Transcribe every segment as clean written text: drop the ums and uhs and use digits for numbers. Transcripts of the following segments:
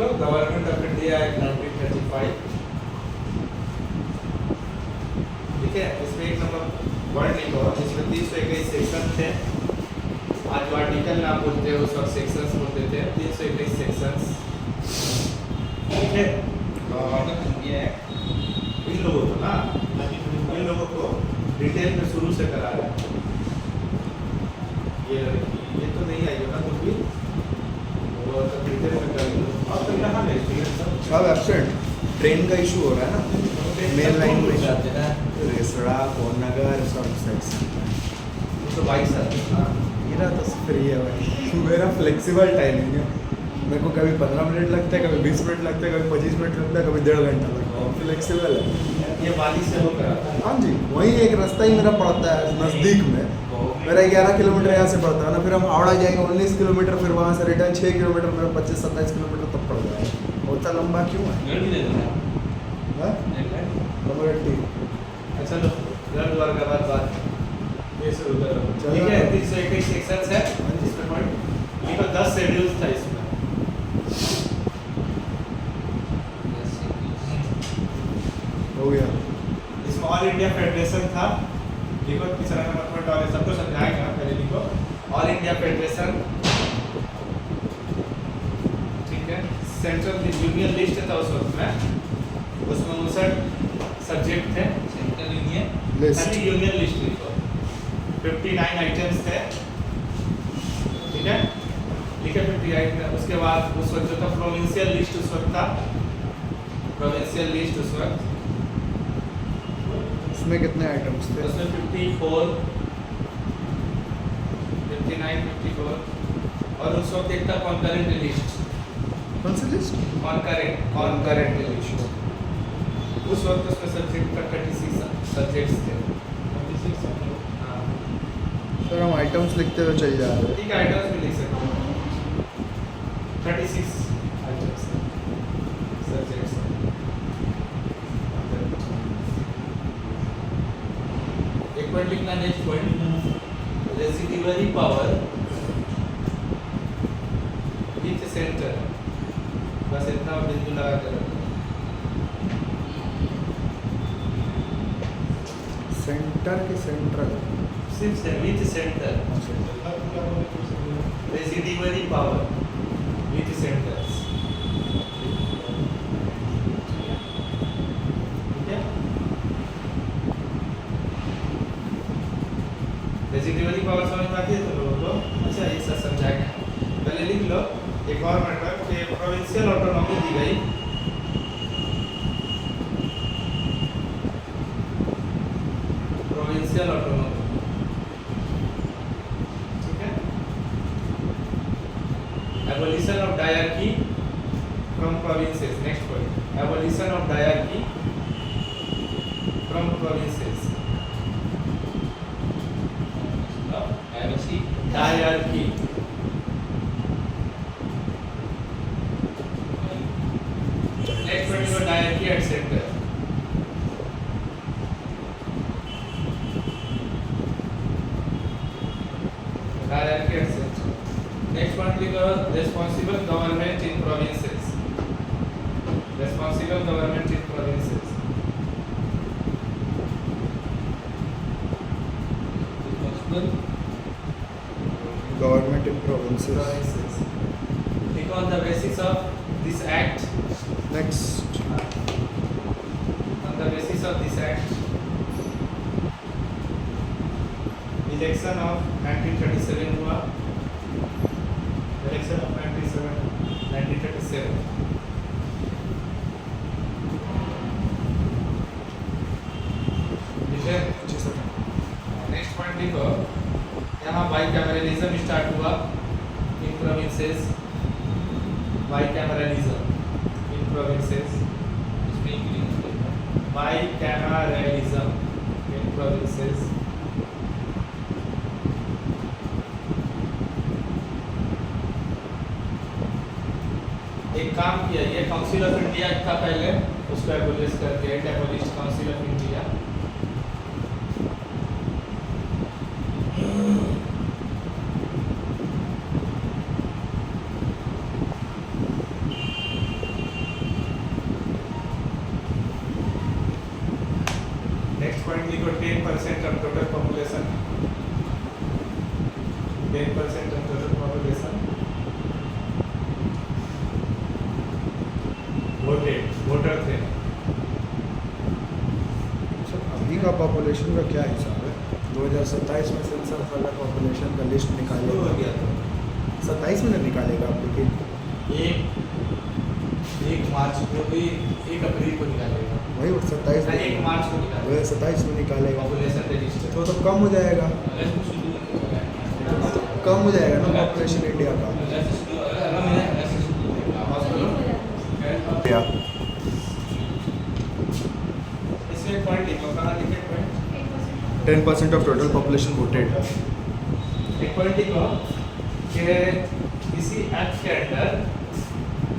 लिखो government of India act 1935, ठीक है। इसमें एक नंबर वर्ड लिखो, इसमें 321 सेक्शन थे। आज जो आर्टिकल ना बोलते हैं उस वक्त सेक्शंस बोलते थे, 321 सेक्शंस, ठीक है। इन लोगों को ना, इन लोगों को डिटेल में शुरू से करा रहा है। ये तो नहीं आई होगा तो भी वो तो डिटेल में कर लो। और तो यहाँ है सब एब्सेंट, ट्रेन का इशू हो रहा है ना, मेन लाइन में जाते हैं, रेसड़ा कोनगर सब सेक्शन तो भाई साहब मेरा तो फ्री है भाई, मेरा फ्लेक्सिबल टाइमिंग है। मेरे को कभी 15 मिनट लगता है, कभी 20 मिनट लगता है, कभी 25 मिनट लगता है, कभी 1.5 घंटा लगता है, फ्लेक्सिबल है। ये वाली से होकर आता है। हाँ जी, वहीं एक रास्ता ही मेरा पड़ता है नज़दीक में, मेरा 11 किलोमीटर यहाँ से पड़ता है ना, फिर हम हावड़ा जाएंगे 19 किलोमीटर, फिर वहाँ से रिटर्न 6 किलोमीटर, मेरा 25-27 किलोमीटर तब पड़ जाएगा। उतना लंबा क्यों है? अच्छा लो रन वर्ग के बाद बात ये शुरू करो, ठीक है। 321 सेक्शंस है, इसमें पॉइंट लिखो 10 शेड्यूल्स था इसमें। हो गया। इसमें ऑल इंडिया फेडरेशन था, लिखो तीसरा नंबर पॉइंट, और सबको समझाएगा, पहले लिखो ऑल इंडिया फेडरेशन, ठीक है। सेंट्रल यूनियन लिस्ट था उस वक्त में, उसमें 59 सब्जेक्ट थे। सेंट्रल यूनियन लिस्ट लिखो, 59 आइटम्स थे, ठीक है, लिखे 58 में। उसके बाद उस वक्त जो था प्रोविंशियल लिस्ट, उस वक्त था प्रोविंशियल लिस्ट उस वक्त, उसमें कितने आइटम्स थे? उसमें 54, 59, 54, और उस वक्त एक था कॉन्करेंट लिस्ट। कौन सी लिस्ट? Concurrent list. उस वक्त उसमें सब्जेक्ट का 36 सब्जेक्ट्स थे। हाँ सर हम आइटम्स लिखते हुए चल जा रहे हैं। ठीक है, आइटम्स भी लिख सकते हो, 36 आइटम्स सब्जेक्ट्स। एक पॉइंट लिखना, next point residuary power with centre, बस इतना बिंदु लगा कर रखो। सेंटर के सेंट्रल सिर्फ से with centre, residuary power with centres, ठीक है। रेसिड्यूअरी पावर समझ में आती है तो लोगों को? अच्छा ये सब समझाएगा, पहले लिख लो। एक और मैटर कि प्रोविंशियल ऑटोनॉमी दी गई, प्रोविंशियल ऑटोनॉमी, ठीक है। Abolition of dyarchy from provinces, next point, abolition of dyarchy from provinces, dyarchy, next point लिखो dyarchy at centre, dyarchy at centre. Next point लिखो responsible government in provinces, responsible government in provinces, responsible government in provinces. provinces. Think on the basis of this act. Next On the basis of this act, election of 1937 हुआ. Election of 1937. ठीक है. जी sir. Next point लिखो, यहाँ bicameralism start हुआ इन provinces, bicameralism इन provinces, bicameralism इन provinces. एक काम किया, ये काउंसिल ऑफ इंडिया था पहले, उसको एबोलिश कर दिया, abolish council of India. Population का क्या हिसाब है? 2027 में सेंसस वाला पॉपुलेशन का लिस्ट निकालेगा। हो गया तो 27 में निकालेगा आप, लेकिन एक मार्च को भी 1 अप्रैल को निकालेगा। वही 27 हाँ, 1 मार्च को निकालेगा 2027 में निकालेगा पॉपुलेशन रजिस्टर। तो कम हो जाएगा, अगस्त में शुरू होगा। कम हो जाएगा ना पॉपुलेशन इंडिया का। अगस्त से शुरू होगा, अगला महीना अगस्त से शुरू होगा। हॉस्पिटल क्या इसमें पॉइंट लिखो, कहाँ लिखे point? 10% of total population voted. एक पॉइंट लिखो कि इसी एक्ट के under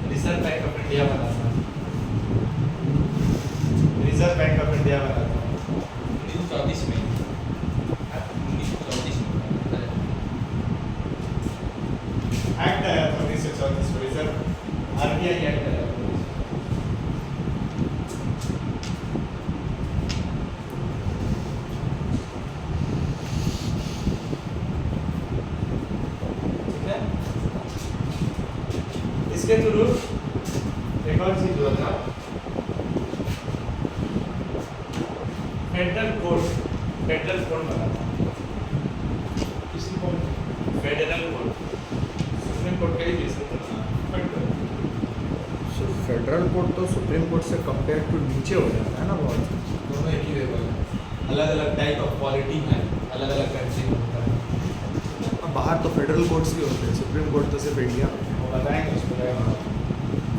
reserve bank of India बना था। रिजर्व बैंक ऑफ इंडिया बना था 1934 में। 1934 में एक्ट आया था 1934 में, रिजर्व आरबीआई एक्ट आया था। ठीक है, इसके थ्रू एक और चीज हुआ था, फेडरल कोड बना था। किसी को फेडरल कोड सुप्रीम कोर्ट के लिए बेसिस था। फेडरल कोर्ट तो सुप्रीम कोर्ट से कंपेयर टू नीचे हो जाता है ना बहुत। दोनों एक ही लेवल है, अलग अलग टाइप ऑफ पॉलिटी है, अलग अलग कंट्री में होता है। अब बाहर तो फेडरल कोर्ट्स भी होते हैं, सुप्रीम कोर्ट तो सिर्फ इंडिया में है। वो बताएंगे उसको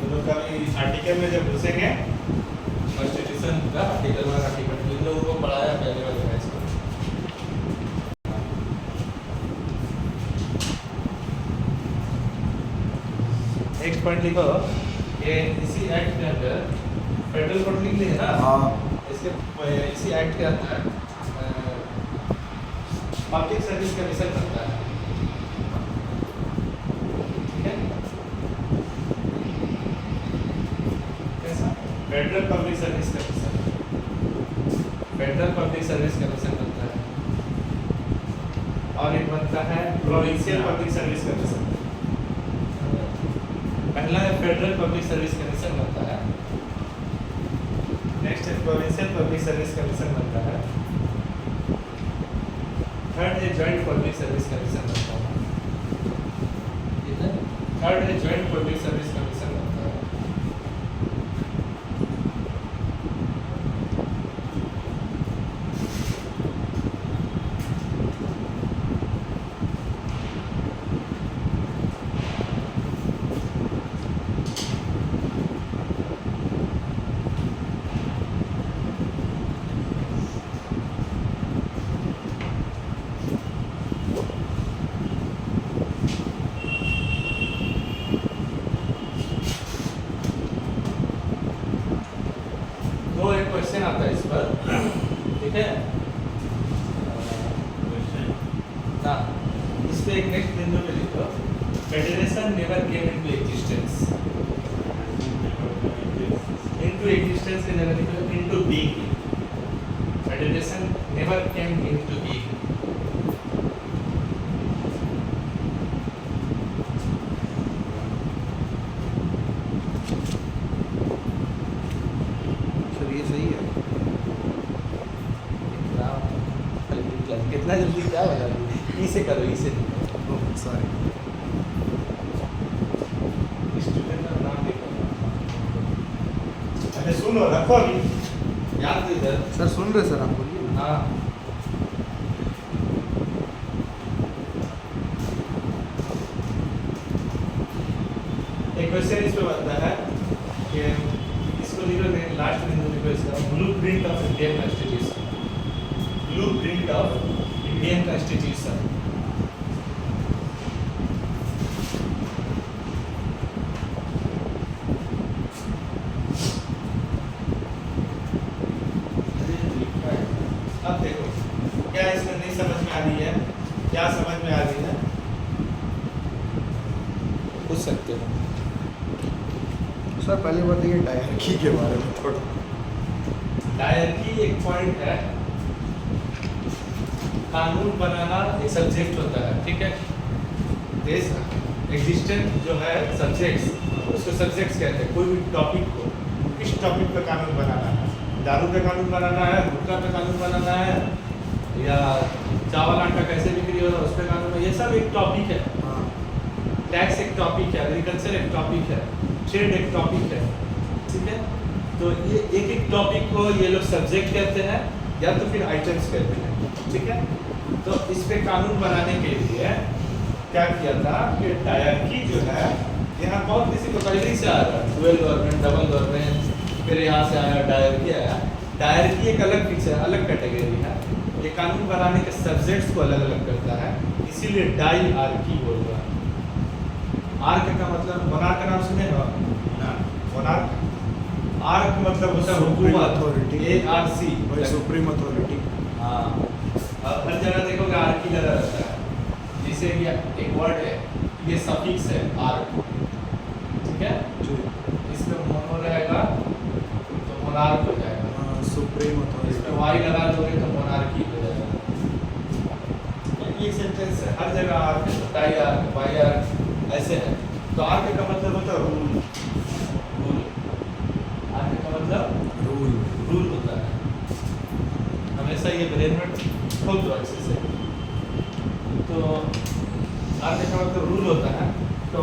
दोनों का भी आर्टिकल में जब घुसेंगे, कॉन्स्टिट्यूशन का आर्टिकल जिन लोगों को पढ़ाया पहले वाले बैच को। नेक्स्ट पॉइंट लिखो कि इसी एक्ट के अंदर फेडरल कोर्ट लिख ली है ना। हाँ इसके इसी एक्ट के अंदर पब्लिक सर्विस कमीशन बनता है। ठीक है, कैसा? Federal public service commission, federal public service commission बनता है। और एक बनता है प्रोविंशियल पब्लिक सर्विस कमीशन। पहला है फेडरल पब्लिक सर्विस कमीशन बनता है, नेक्स्ट है प्रोविंशियल पब्लिक सर्विस कमीशन बनता है, थर्ड है जॉइंट पब्लिक सर्विस कमीशन बनता है। थर्ड है जॉइंट पब्लिक सर्विस कमीशन बनता है। तो एक क्वेश्चन आता है इस पर, ठीक है ना, इस पे एक नेक्स्ट बिंदु पे लिखो, federation never came into existence. Into existence की जगह लिखो into being. Federation never came into being. Sir ये सही है। कितना जल्दी क्या बता दी, ई से करो, ई से सॉरी स्टूडेंट का नाम लिखो। अरे सुनो, रखो अभी, याद दो इधर। सर सुन रहे सर, आप बोलिए ना। हाँ, एक क्वेश्चन इस पे बनता है कि इसको लिखो, लास्ट बिंदु लिखो इसका, blueprint of Indian constitution. Blueprint of Indian constitution. अब देखो क्या इसमें नहीं समझ में आ रही है, क्या समझ में आ रही है, पूछ सकते हो। सर पहले बताइए डायरकी के बारे में थोड़ा। डायरकी एक पॉइंट है, कानून बनाना एक सब्जेक्ट होता है, ठीक है। देश एग्जिस्टेंट जो है सब्जेक्ट्स, उसको सब्जेक्ट्स कहते हैं। कोई भी टॉपिक को, किस टॉपिक पर कानून बनाना है, दारू पे कानून बनाना है, गुटखा पे कानून बनाना है, या चावल आटा कैसे बिक्री हो रहा है उस पर कानून, ये सब एक टॉपिक है। टैक्स एक टॉपिक है, एग्रीकल्चर एक टॉपिक है, ट्रेड एक टॉपिक है, ठीक है। तो ये एक एक टॉपिक को ये लोग सब्जेक्ट कहते हैं या तो फिर आइटम्स कहते हैं, ठीक है। तो इस पे कानून बनाने के लिए क्या किया था कि डायरकी जो है, यहाँ बहुत किसी को पहले ही से आ रहा है, डुअल गवर्नमेंट, डबल गवर्नमेंट, फिर यहाँ से आया डायरकी आया। डायरकी एक अलग फीचर, अलग कैटेगरी है, ये कानून बनाने के सब्जेक्ट्स को अलग अलग करता है, इसीलिए डायरकी बोल रहा है। आर्क का मतलब, मोनार्क का नाम सुने हो? मोनार्क, आर्क मतलब होता है हुकूमत, ARC, सुप्रीम अथॉरिटी। हाँ, अब हर जगह देखोगे आर्क ही लगा रहता है। जैसे कि एक वर्ड है, ये सफिक्स है आर्क, ठीक है, इसमें मोनो रहेगा तो मोनार्क हो जाएगा, सुप्रीम अथॉरिटी। इसमें वाई लगा दोगे तो मोनार्की हो जाएगा। ये सेंटेंस है, हर जगह आर्क है, टाई आर्क, वाई आर्क ऐसे है। तो आर्क का मतलब होता है रूल, रूल, आर्क का मतलब रूल, रूल होता है। हमेशा ये ब्रेन में खोल दो अच्छे से। तो आर्क का मतलब रूल होता है। तो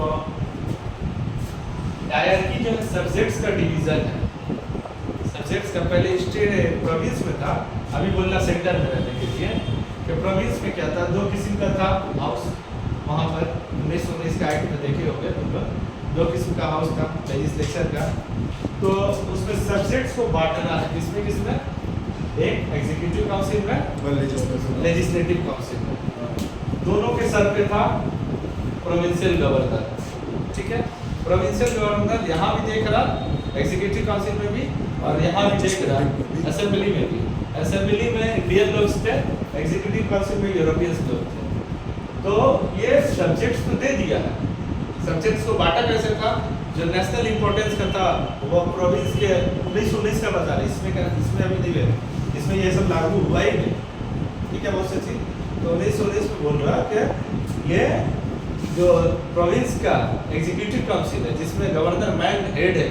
डायरकी जो है सब्जेक्ट्स का डिवीजन है। सब्जेक्ट्स का पहले स्टेट प्रोविंस में था, अभी बोलना सेंटर में रहने के लिए कि प्रोविंस में क्या था, दो किस्म का था हाउस, वहाँ पर 1919 का एक्ट में देखे होंगे तुम लोग, दो किस्म का हाउस था लेजिस्लेचर का। तो उसमें सब्जेक्ट्स को बांटना है, किसमें किसमें, एक एग्जीक्यूटिव काउंसिल में, लेजिस्लेटिव काउंसिल में, दोनों के सर पे था प्रोविंशियल गवर्नर, ठीक है। प्रोविंशियल गवर्नर यहाँ भी देख रहा, एग्जीक्यूटिव काउंसिल में भी, और यहाँ भी देख रहा, असेंबली में भी। असेंबली में इंडियन लोग थे, एग्जीक्यूटिव काउंसिल में यूरोपियंस लोग थे। तो ये सब्जेक्ट्स तो दे दिया है, सब्जेक्ट्स को बांटा कैसे था, जो नेशनल इंपॉर्टेंस का था वो प्रोविंस के 1919 का बता रहे, इसमें क्या, इसमें अभी नहीं है, इसमें ये सब लागू हुआ ही नहीं, ठीक है, बहुत सच्ची। तो 1919 में बोल रहा कि ये जो प्रोविंस का एग्जीक्यूटिव काउंसिल है, जिसमें गवर्नर मैन हेड है,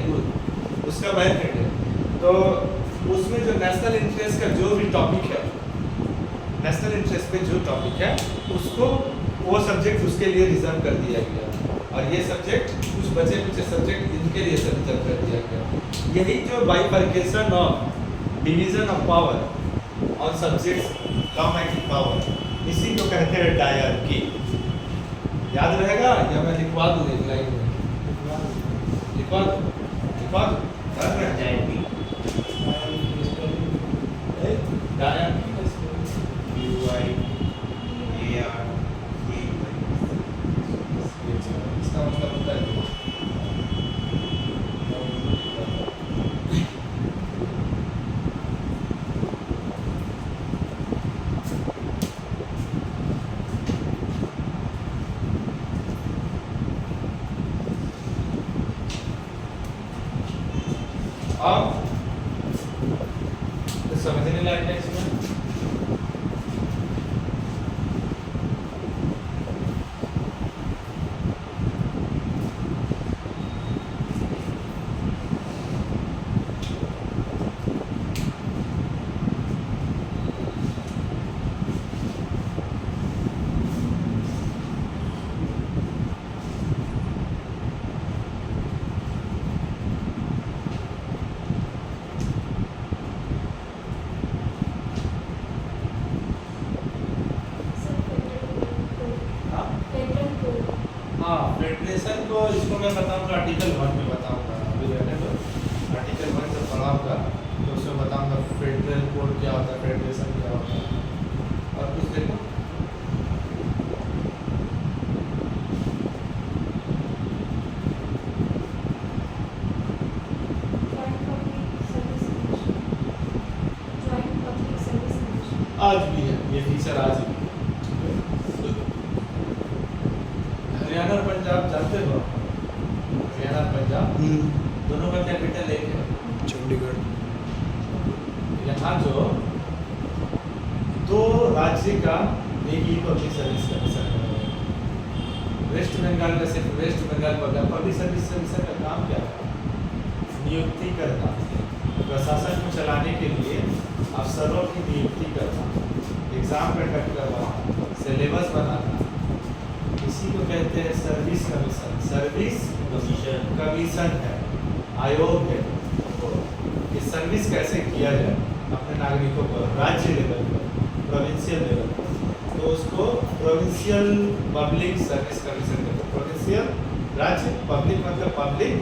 उसका मैन हेड है, तो उसमें जो नेशनल इंटरेस्ट का जो भी टॉपिक है, नेशनल इंटरेस्ट पे जो टॉपिक है उसको, वो सब्जेक्ट उसके लिए रिजर्व कर दिया गया, और ये सब्जेक्ट कुछ बचे कुछ सब्जेक्ट इनके लिए रिजर्व कर दिया गया। यही जो bifurcation of division of power on subjects government power, इसी को कहते हैं डायरकी। याद रहेगा या मैं लिखवा दूँ एक लाइन में, लिखवा दूँ डायरकी। इसका मतलब होता है अब समझने लायक है इसमें। फेडरेशन को इसको मैं बताऊंगा आर्टिकल 1 में बताऊंगा, अभी रहने दो, आर्टिकल 1 जब पढ़ाऊंगा तो उसमें बताऊंगा फेडरल कोड क्या होता है, फेडरेशन क्या होता है। और कुछ देखो, आज भी है ये फीचर, आज भी। हरियाणा और पंजाब जानते हो, हरियाणा और पंजाब दोनों का कैपिटल एक है, चंडीगढ़। यहाँ जो दो राज्य का एक ही पब्लिक सर्विस कमीशन है, वेस्ट बंगाल का सिर्फ West Bengal public service commission का काम क्या है, नियुक्ति करना, प्रशासन को चलाने के एग्ज़ाम कंडक्ट करवाना, सिलेबस बनाना, इसी को कहते हैं सर्विस कमीशन। सर्विस कमीशन है, आयोग है। ये सर्विस कैसे किया जाए अपने नागरिकों पर राज्य लेवल पर, प्रोविंशियल लेवल पर, तो उसको प्रोविंशियल पब्लिक सर्विस कमीशन कहते हैं। प्रोविंशियल राज्य, पब्लिक मतलब पब्लिक,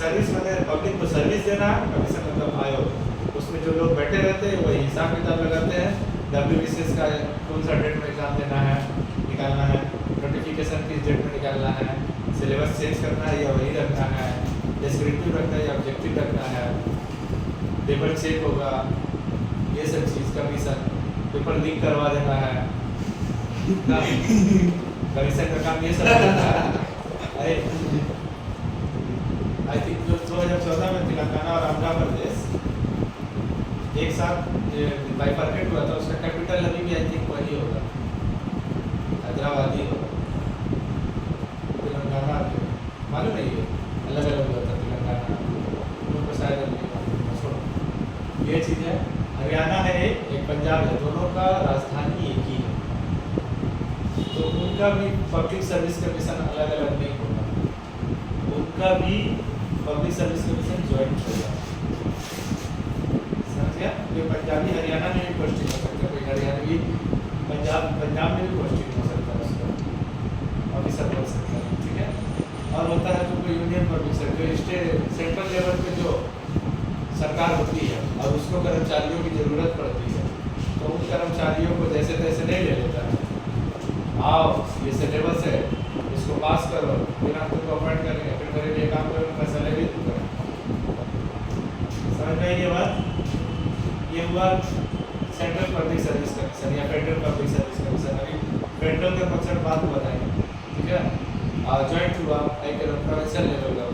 सर्विस मतलब पब्लिक को सर्विस देना, कमीशन मतलब आयोग। उसमें जो लोग बैठे रहते हैं वही हिसाब किताब लगाते हैं, WBCS का कौन सा डेट में एग्ज़ाम देना है, निकालना है, नोटिफिकेशन किस डेट में निकालना है, सिलेबस चेंज करना है या वही रखना है, डिस्क्रिप्टिव रखना है या ऑब्जेक्टिव रखना है, पेपर चेक होगा, ये सब चीज़ कमीशन, पेपर लीक करवा देना है, कमीशन का काम ये सब रहता है। आई थिंक जो 2014 में तेलंगाना और आंध्र प्रदेश एक साथ बाइफरकेट हुआ था, उसका कैपिटल अभी भी आई थिंक वही होगा, हैदराबाद ही होगा। तेलंगाना मालूम नहीं है, अलग अलग हुआ था तेलंगाना, उनको शायद छोड़ो ये चीज़ है। हरियाणा है एक पंजाब है, दोनों का राजधानी एक ही है, तो उनका भी पब्लिक सर्विस कमीशन अलग अलग नहीं होगा, उनका भी पब्लिक सर्विस कमीशन ज्वाइंट होगा। समझ गया? ये पंजाबी हरियाणा में भी पोस्टिंग हो सकता है, कोई हरियाणवी पंजाब में भी पोस्टिंग हो सकता है, उसका ऑफिसर बन सकता है। ठीक है? और होता है तो कोई union public service, state central level पे जो सरकार होती है और उसको कर्मचारियों की ज़रूरत पड़ती है, तो उन कर्मचारियों को जैसे तैसे नहीं ले लेता है। आओ ये सिलेबस है, इसको पास करो, फिर हम तुमको अपॉइंट करेंगे, फिर मेरे लिए काम करो, मैं सैलरी दूँगा। समझ में आई ये बात? ये हुआ सेंट्रल पब्लिक सर्विस कमीशन या फेडरल पब्लिक सर्विस कमीशन। अभी फेडरल का कंसेप्ट बात बताएंगे। ठीक है? जॉइंट हुआ एक प्रोविंशियल लेवल का।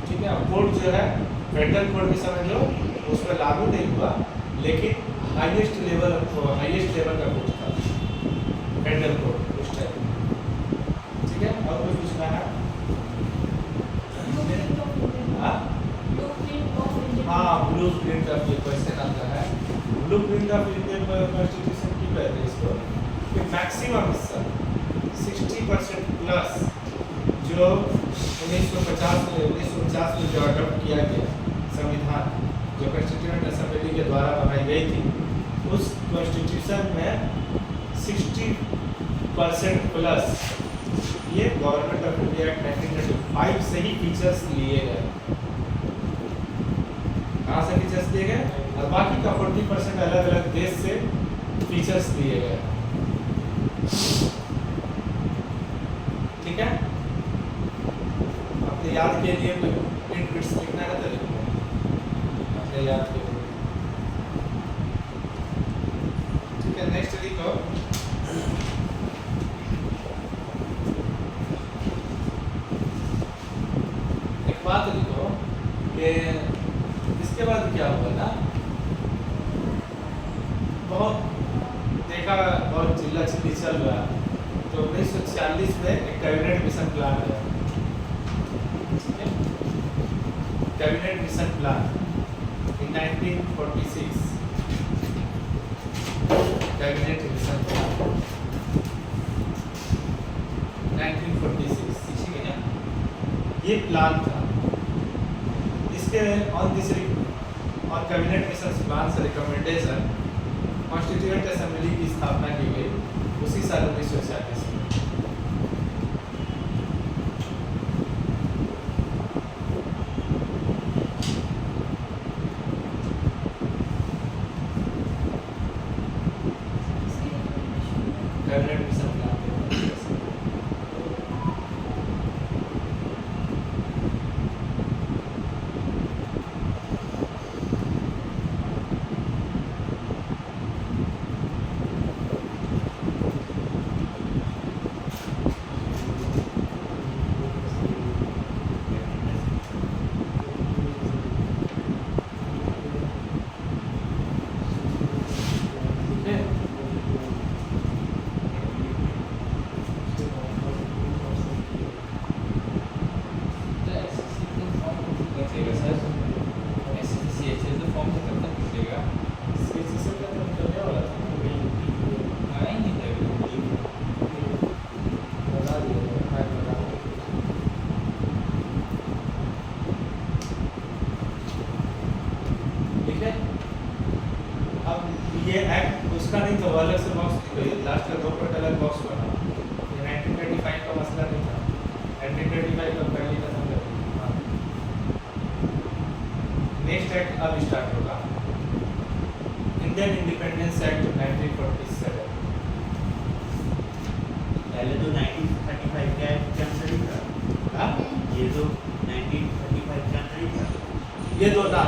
ठीक है? कोर्ट जो है फेडरल कोर्ट भी समझ लो, उस पर लागू नहीं हुआ, लेकिन हाईएस्ट लेवल का कोर्ट था फेडरल कोर्ट उस टाइम। ठीक है? और कुछ पूछना है? हाँ, ब्लू प्रिंट ऑफ ये क्वेश्चन आता है। Blue print of Indian constitution की कहते हैं इसको कि मैक्सिमम हिस्सा 60% प्लस जो 1950 में जो अडॉप्ट किया गया संविधान, जो कॉन्स्टिट्यूएंट असेंबली के द्वारा बनाई गई थी, उस कॉन्स्टिट्यूशन में 60% प्लस ये गवर्नमेंट ऑफ इंडिया एक्ट 1935 से ही फीचर्स लिए गए। कहाँ से फीचर्स दिए गए? और बाकी का 40% अलग अलग देश से फीचर्स दिए गए। ठीक है? अपने याद के लिए कोई प्रिंट बिट्स लिखना है तो लिखो अपने याद के लिए। ठीक है? नेक्स्ट लिखो एक बात लिखो कि इसके बाद क्या हुआ ना, बहुत चिल्ला चिल्ली चल रहा, तो 1946 में एक कैबिनेट मिशन प्लान आया। ठीक है? Cabinet mission plan in 1946, cabinet mission plan 1946, ठीक है? ये प्लान था। इसके और कैबिनेट मिशन प्लान से रिकमेंडेशन कॉन्स्टिट्यूएंट असेंबली की स्थापना की गई उसी साल 1946 में। कैबिनेट मिशन प्लान नहीं था, वो अलग से बॉक्स थी, लास्ट का 2 पार्ट अलग बॉक्स बना। ये 1935 का मसला नहीं था, 1935 का पहले खत्म कर दिया। नेक्स्ट एक्ट अब स्टार्ट होगा, इंडियन इंडिपेंडेंस एक्ट 1947। पहले तो 1935 का एक्ट के अंदर ही था। हाँ? ये तो 1935 के अंदर ही था। ये दो ना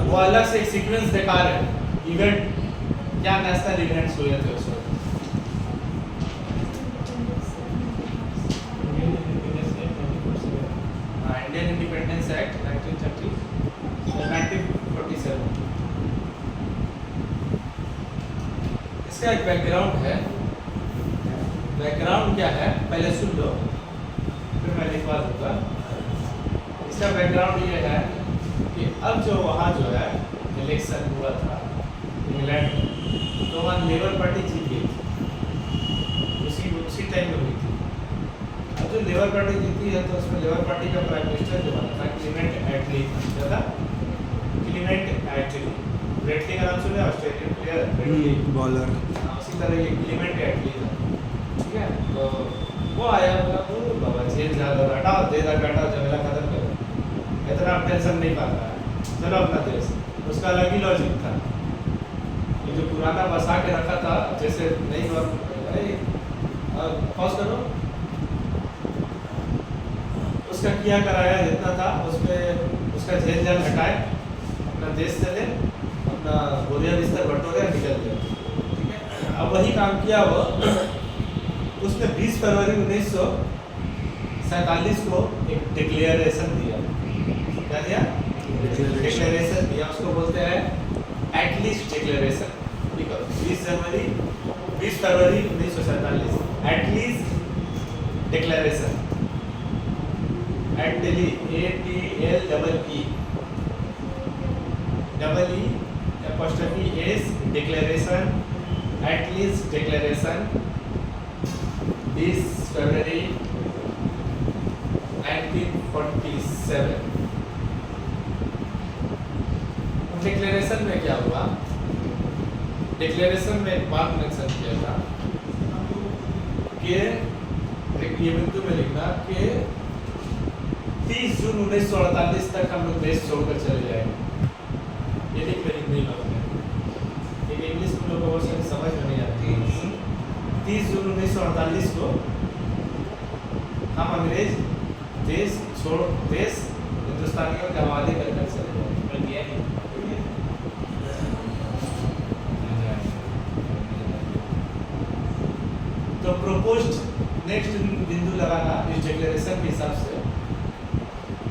वो अलग से एक सीक्वेंस दिखा रहे हैं, इवेंट क्या नेशनल इवेंट्स हुए थे उस वक्त। हाँ, इंडियन इंडिपेंडेंस एक्ट 1947। इसका एक बैकग्राउंड है, बैकग्राउंड क्या है पहले सुन लो, फिर मैं लिखवा दूंगा। इसका बैकग्राउंड ये है कि अब जो वहाँ जो है इलेक्शन हुआ था इंग्लैंड में, तो वहाँ लेबर पार्टी जीत गई थी, उसी टाइम में हुई थी। अब जो लेबर पार्टी जीती है तो उसमें लेबर पार्टी का प्राइम मिनिस्टर जो बना था क्लीमेंट एटली था। क्लीमेंट एटली, ब्रेटली का नाम सुने, ऑस्ट्रेलियन प्लेयर बॉलर। उसी तरह ये क्लीमेंट एटली था, ठीक है। तो वो आया, बोला बाबा जेल जा रहा, हटाओ दे दा डाटा झमेला खत्म करो, इतना आप टेंशन नहीं पा रहा है, चलो अपना देश। उसका अलग ही लॉजिक था, ये जो पुराना बसा के रखा था, जैसे नहीं पॉज करो, उसका किया कराया जितना था उसमें उसका जेल जाल हटाए, अपना देश चले, अपना बोरिया बिस्तर बटोरे निकल गए, ठीक है। अब वही काम किया वो, उसने 20 फरवरी 1947 को एक डिक्लेरेशन दिया। क्या दिया? डिक्लेरेशन दिया, उसको बोलते हैं एटलीस्ट डिक्लेरेशन। 20 फरवरी 1947 at least declaration, ATLEE declaration, at least declaration 20 फरवरी 1947। डिक्लेरेशन में क्या हुआ? डिक्लेरेशन में एक बात मेंशन किया था कि ये बिंदु में लिखना कि 30 जून 1948 तक हम लोग देश छोड़कर चले जाएंगे। ये लिख लेंगे नहीं लोग में, लेकिन इंग्लिश में लोगों को समझ में नहीं आती। 30 जून 1948 को हम अंग्रेज देश हिंदुस्तानियों के हवाले कर चले जाएंगे। तो प्रोपोज्ड नेक्स्ट बिंदु लगाना इस डिक्लेरेशन के हिसाब से,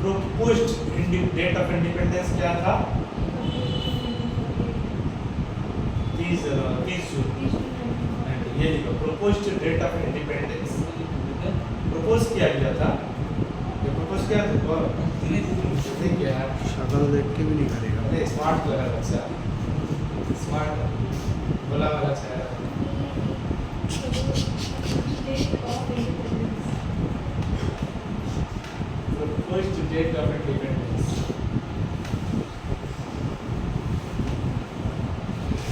प्रोपोज्ड डेट ऑफ इंडिपेंडेंस क्या था? 30 जून। ये लिखो, proposed date of independence propose किया गया था। ये प्रपोज किया था और देखिए यार, शक्ल देख के भी नहीं करेगा। अरे स्मार्ट तो है बच्चा, स्मार्ट बोला वाला चेहरा। Proposed date of independence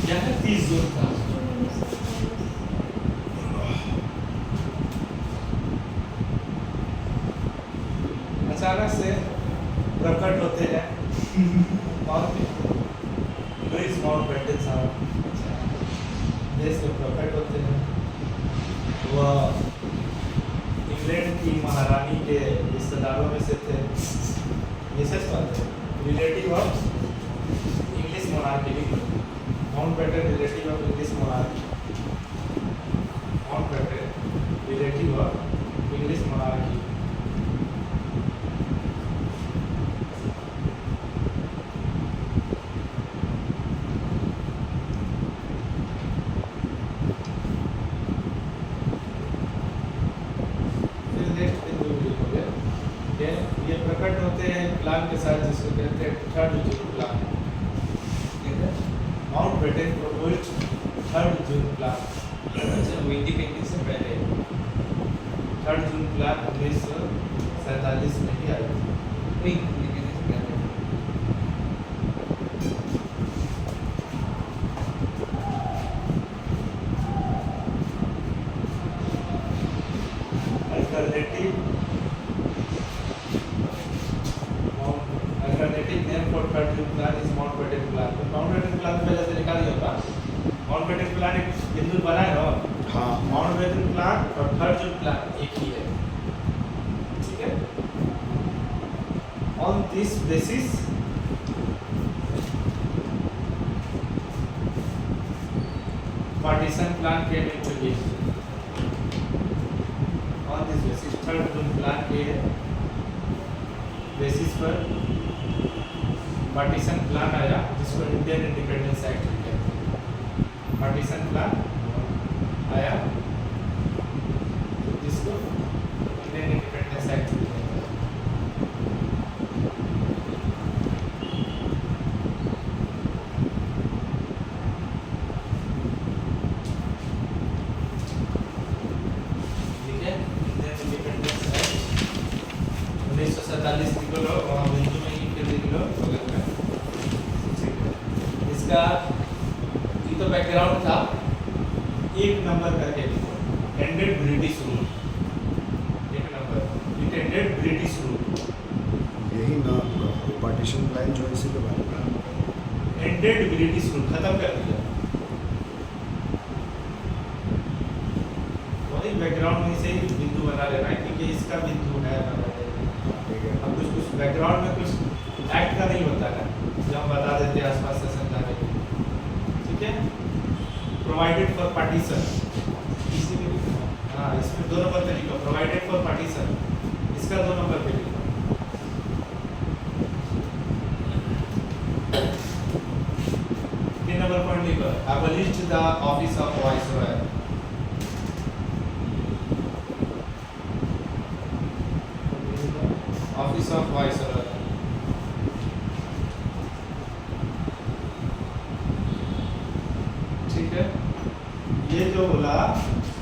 क्या है? 30 जून था। अचानक से प्रकट होते हैं लुईस माउंटबेटन साहब देश में प्रकट होते हैं। वह इंग्लैंड की महारानी के रिश्तेदारों में से थे। ये सच बात है, relative of English monarchy. Mountbatten relative of English monarchy, Mountbatten relative of English monarchy. ये प्रकट होते हैं प्लान के साथ, जिसको कहते हैं third June plan. Mountbatten proposed third June plan. वो इंडिपेंडेंस से पहले थर्ड जून प्लान 1947 में ही आई थी। नहीं, इंडिपेंडेंस से पहले alternative name for third dream plan is Mountbatten plan. तो माउंटबेटन प्लान पहले से निकाल दिया होगा। माउंटबेटन प्लान एक बिंदु बना है ना, हाँ माउंटबेटन प्लान और थर्ड ड्रीम प्लान एक ही है, ठीक है। On this basis partition plan came into being. On this basis, third dream plan के बेसिस पर पार्टीशन प्लान आया, जिसको इंडियन इंडिपेंडेंस एक्ट कहते हैं। पार्टीशन प्लान आया जिसको इंडियन इंडिपेंडेंस एक्ट कहते हैं। ठीक है, इंडियन इंडिपेंडेंस एक्ट 1947 लिख लो, वहाँ बिंदु में ही फिर लिख लो बगल में। ठीक है, इसका ये तो बैकग्राउंड था, एक नंबर करके लिखो, एंडेड ब्रिटिश रूल। एक number, it ended British rule. यही ना पार्टीशन प्लान जो इसी के बारे में। एंडेड ब्रिटिश रूल, खत्म कर दिया। वही बैकग्राउंड में से ही बिंदु बना लेना है, क्योंकि इसका बिंदु है बना लेना। ठीक है, अब कुछ बैकग्राउंड में कुछ एक्ट का नहीं होता है जो हम बता देते हैं आसपास से समझाने के लिए, ठीक है। प्रोवाइडेड फॉर पार्टीशन, इसी में हाँ, इसमें 2 नंबर पे लिखो, प्रोवाइडेड फॉर पार्टीशन, इसका 2 नंबर पे लिखो। 3 नंबर पॉइंट लिखो, abolished the office of viceroy। Office of viceroy, ठीक है। ये जो बोला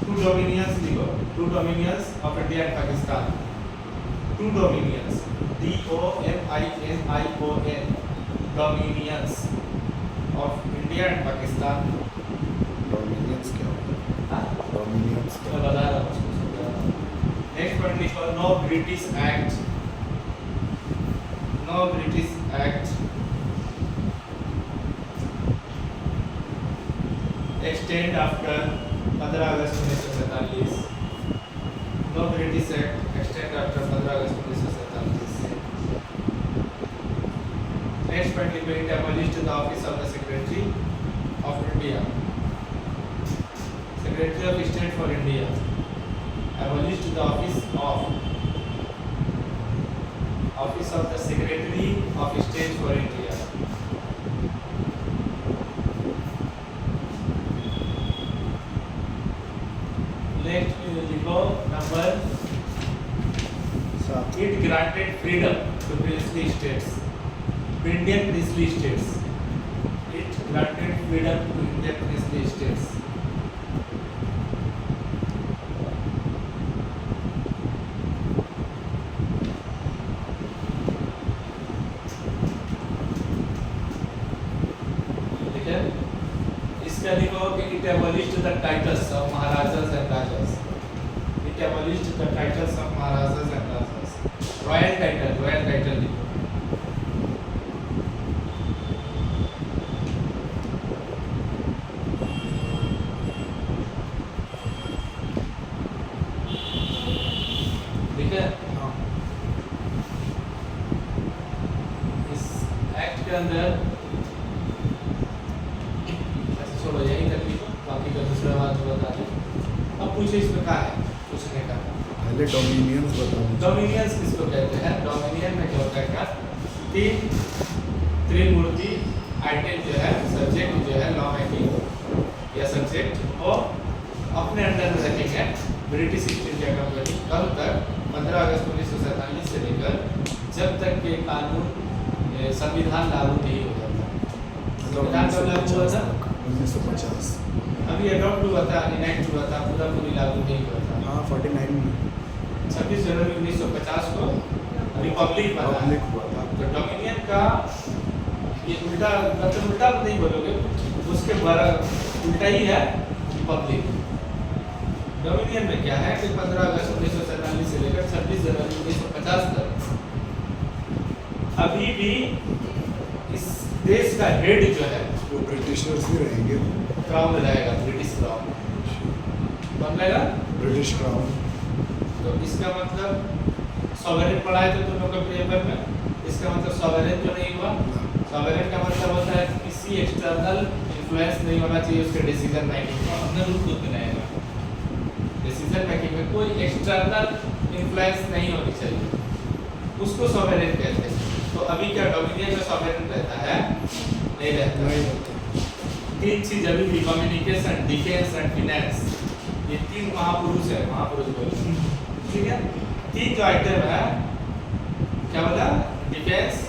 टू डोमिनियंस लिखो, two dominions of India and Pakistan. Two dominions, DOMINION, dominions of India and Pakistan. Dominions क्या होता है? डोमिनियंस मैं बता रहा हूँ उसको समझा रहा हूँ। नेक्स्ट पॉइंट लिखो, know British act, know British act extend after 15 अगस्त 1947। Know British act extend after 15 अगस्त 1947। नेक्स्ट पॉइंट लिखो, it abolished the office of the Secretary of India, Secretary of State for India, abolished the office of the Secretary of State for India। Next लिखो number 7। It granted freedom to princely states, Indian princely states। It granted freedom to Indian princely states। ठीक है, इसका लिखो कि it abolished the titles of Maharajas and Rajas। It abolished the titles of Maharajas and Rajas। Royal title लिखो। ठीक है, हाँ, इस एक्ट के अंदर छोड़ो, यही तक लिखो, बाकी का दूसरा बात बता दें। अब पूछो इसमें क्या है पूछने का। पहले डोमिनियंस बता दीजिए। डोमिनियंस किसको कहते हैं? डोमिनियन में क्या होता है क्या, तीन त्रिमूर्ति आइटम जो है, सब्जेक्ट जो है लॉ मेकिंग या सब्जेक्ट, वो अपने अंडर में रखेंगे ब्रिटिश ईस्ट इंडिया कंपनी कब तक? 15 अगस्त 1947 से लेकर जब तक के कानून संविधान लागू नहीं हो जाता। संविधान कब लागू हुआ था? 1950। अभी अडॉप्ट हुआ था, इनेक्ट हुआ था, पूरा पूरी लागू नहीं हुआ था। हाँ, 49 में 26 जनवरी 1950 को रिपब्लिक बना। पब्लिक हुआ था। तो डोमिनियन का ये उल्टा, मतलब उल्टा नहीं बोलोगे, उसके उल्टा ही है रिपब्लिक। डोमिनियन में क्या है कि 15 अगस्त 1947 से लेकर 26 जनवरी 1950 तक अभी भी इस देश का हेड जो है वो ब्रिटिशर्स ही रहेंगे, क्राउन रहेगा, ब्रिटिश क्राउन कौन रहेगा, ब्रिटिश क्राउन। तो इसका मतलब सॉवरेन पढ़ा है तो तुम लोग का पेपर में, इसका मतलब सॉवरेन जो नहीं हुआ, सॉवरेन का मतलब होता है किसी एक्सटर्नल इन्फ्लुएंस नहीं होना चाहिए उसके डिसीजन मेकिंग में, अपने रूल खुद बनाएगा, डिसीजन मेकिंग में कोई एक्सटर्नल इन्फ्लुएंस नहीं होनी चाहिए, उसको सॉवरेन कहते हैं। तो अभी क्या डोमिनियन में सॉवरेन रहता है, नहीं रहता। नहीं होता। तीन चीज अभी भी, कम्युनिकेशन, डिफेंस एंड फिनेंस, ये तीन महापुरुष है, महापुरुष बोले, ठीक है। तीन जो आइटम है, क्या बोला, defence,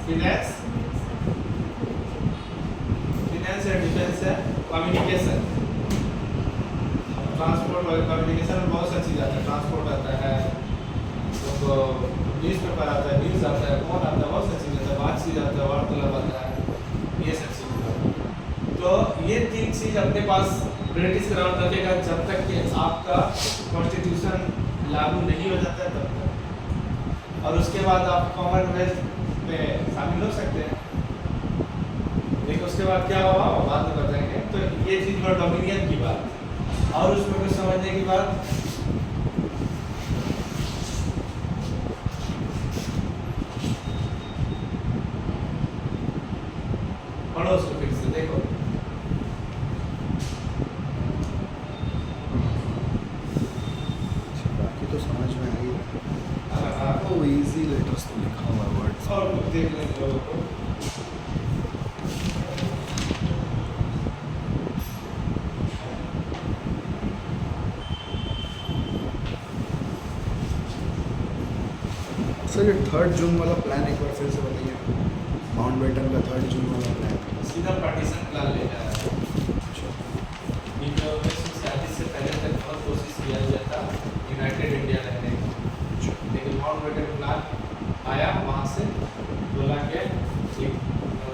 finance, finance and defence है, कम्युनिकेशन, ट्रांसपोर्ट और कम्युनिकेशन में बहुत सा चीज आता है, ट्रांसपोर्ट आता है, तो न्यूज़ पेपर आता है, न्यूज़ आता है, फोन आता है, बहुत सा चीज आता है, बातचीत आता है, वार्तालाप आता है, ये सब चीज आता है। तो ये तीन चीज अपने पास ब्रिटिश क्राउन रखेगा जब तक कि आपका कॉन्स्टिट्यूशन लागू नहीं हो जाता है तब तक, और उसके बाद आप कॉमनवेल्थ में शामिल हो सकते हैं। लेकिन उसके बाद क्या होगा वो बाद में बताएंगे। तो ये चीज हुआ डोमिनियन की बात, और उसमें कुछ समझने की बात, पढ़ो उसको फिर से देखो। बाकी तो समझ में आ ही रहा हाँ, है। वो इजी लेटर्स तो लिखा हुआ है वर्ड्स। और कुछ देख लेंगे लोगों को। सर ये 3 जून वाला प्लान एक बार फिर से बताइए, माउंटबेटन का 3 जून वाला प्लान। सीधा पार्टीशन प्लान ले जा रहा है। से पहले तक बहुत कोशिश किया गया था यूनाइटेड इंडिया रहने की, लेकिन माउंटबेटन प्लान आया, वहाँ से बोला कि एक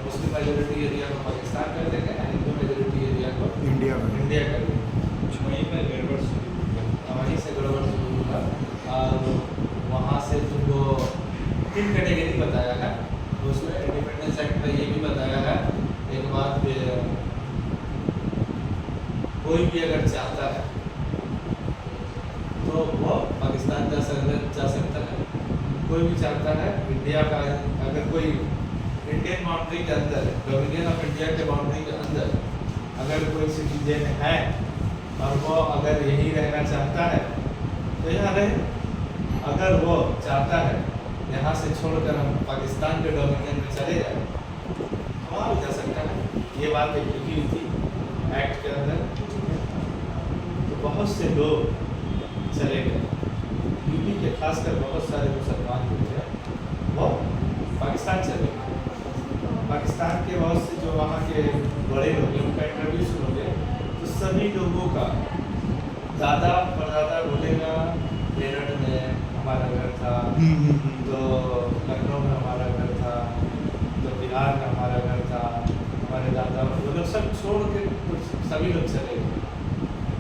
मुस्लिम मेजोरिटी एरिया को पाकिस्तान कर देंगे, हिंदू मेजोरिटी एरिया को इंडिया में इंडिया कर देंगे। वहीं पर गड़बड़ शुरू हुआ, वहीं से गड़बड़ शुरू हुआ, और वहाँ से तुमको 3 कैटेगरी बताया है, उसमें इंडिपेंडेंस एक्ट में ये भी बताया है एक बात, कोई भी अगर चाहता है तो वो पाकिस्तान जा सकता है, कोई भी चाहता है इंडिया का, अगर कोई इंडियन बाउंड्री के अंदर, डोमिनियन ऑफ इंडिया के बाउंड्री के अंदर अगर कोई सिटीजन है और वो अगर यहीं रहना चाहता है तो यहाँ रहे, अगर वो चाहता है यहाँ से छोड़कर हम पाकिस्तान के डोमिनियन में चले जाए तो वहाँ भी जा सकता है। ये बात एक लिखी हुई थी एक्ट के अंदर, तो बहुत से लोग चले गए, यूपी के खासकर बहुत सारे मुसलमान जो थे वो पाकिस्तान चले गए। पाकिस्तान के बहुत से जो वहाँ के बड़े लोग हैं उनका इंटरव्यू सुनोगे तो सभी लोगों का दादा परदादा बोलेगा मेरठ में हमारा घर था, तो लखनऊ में हमारा घर था, तो बिहार में हमारा घर था, हमारे दादा वो लोग सब छोड़ के सभी लोग चले गए।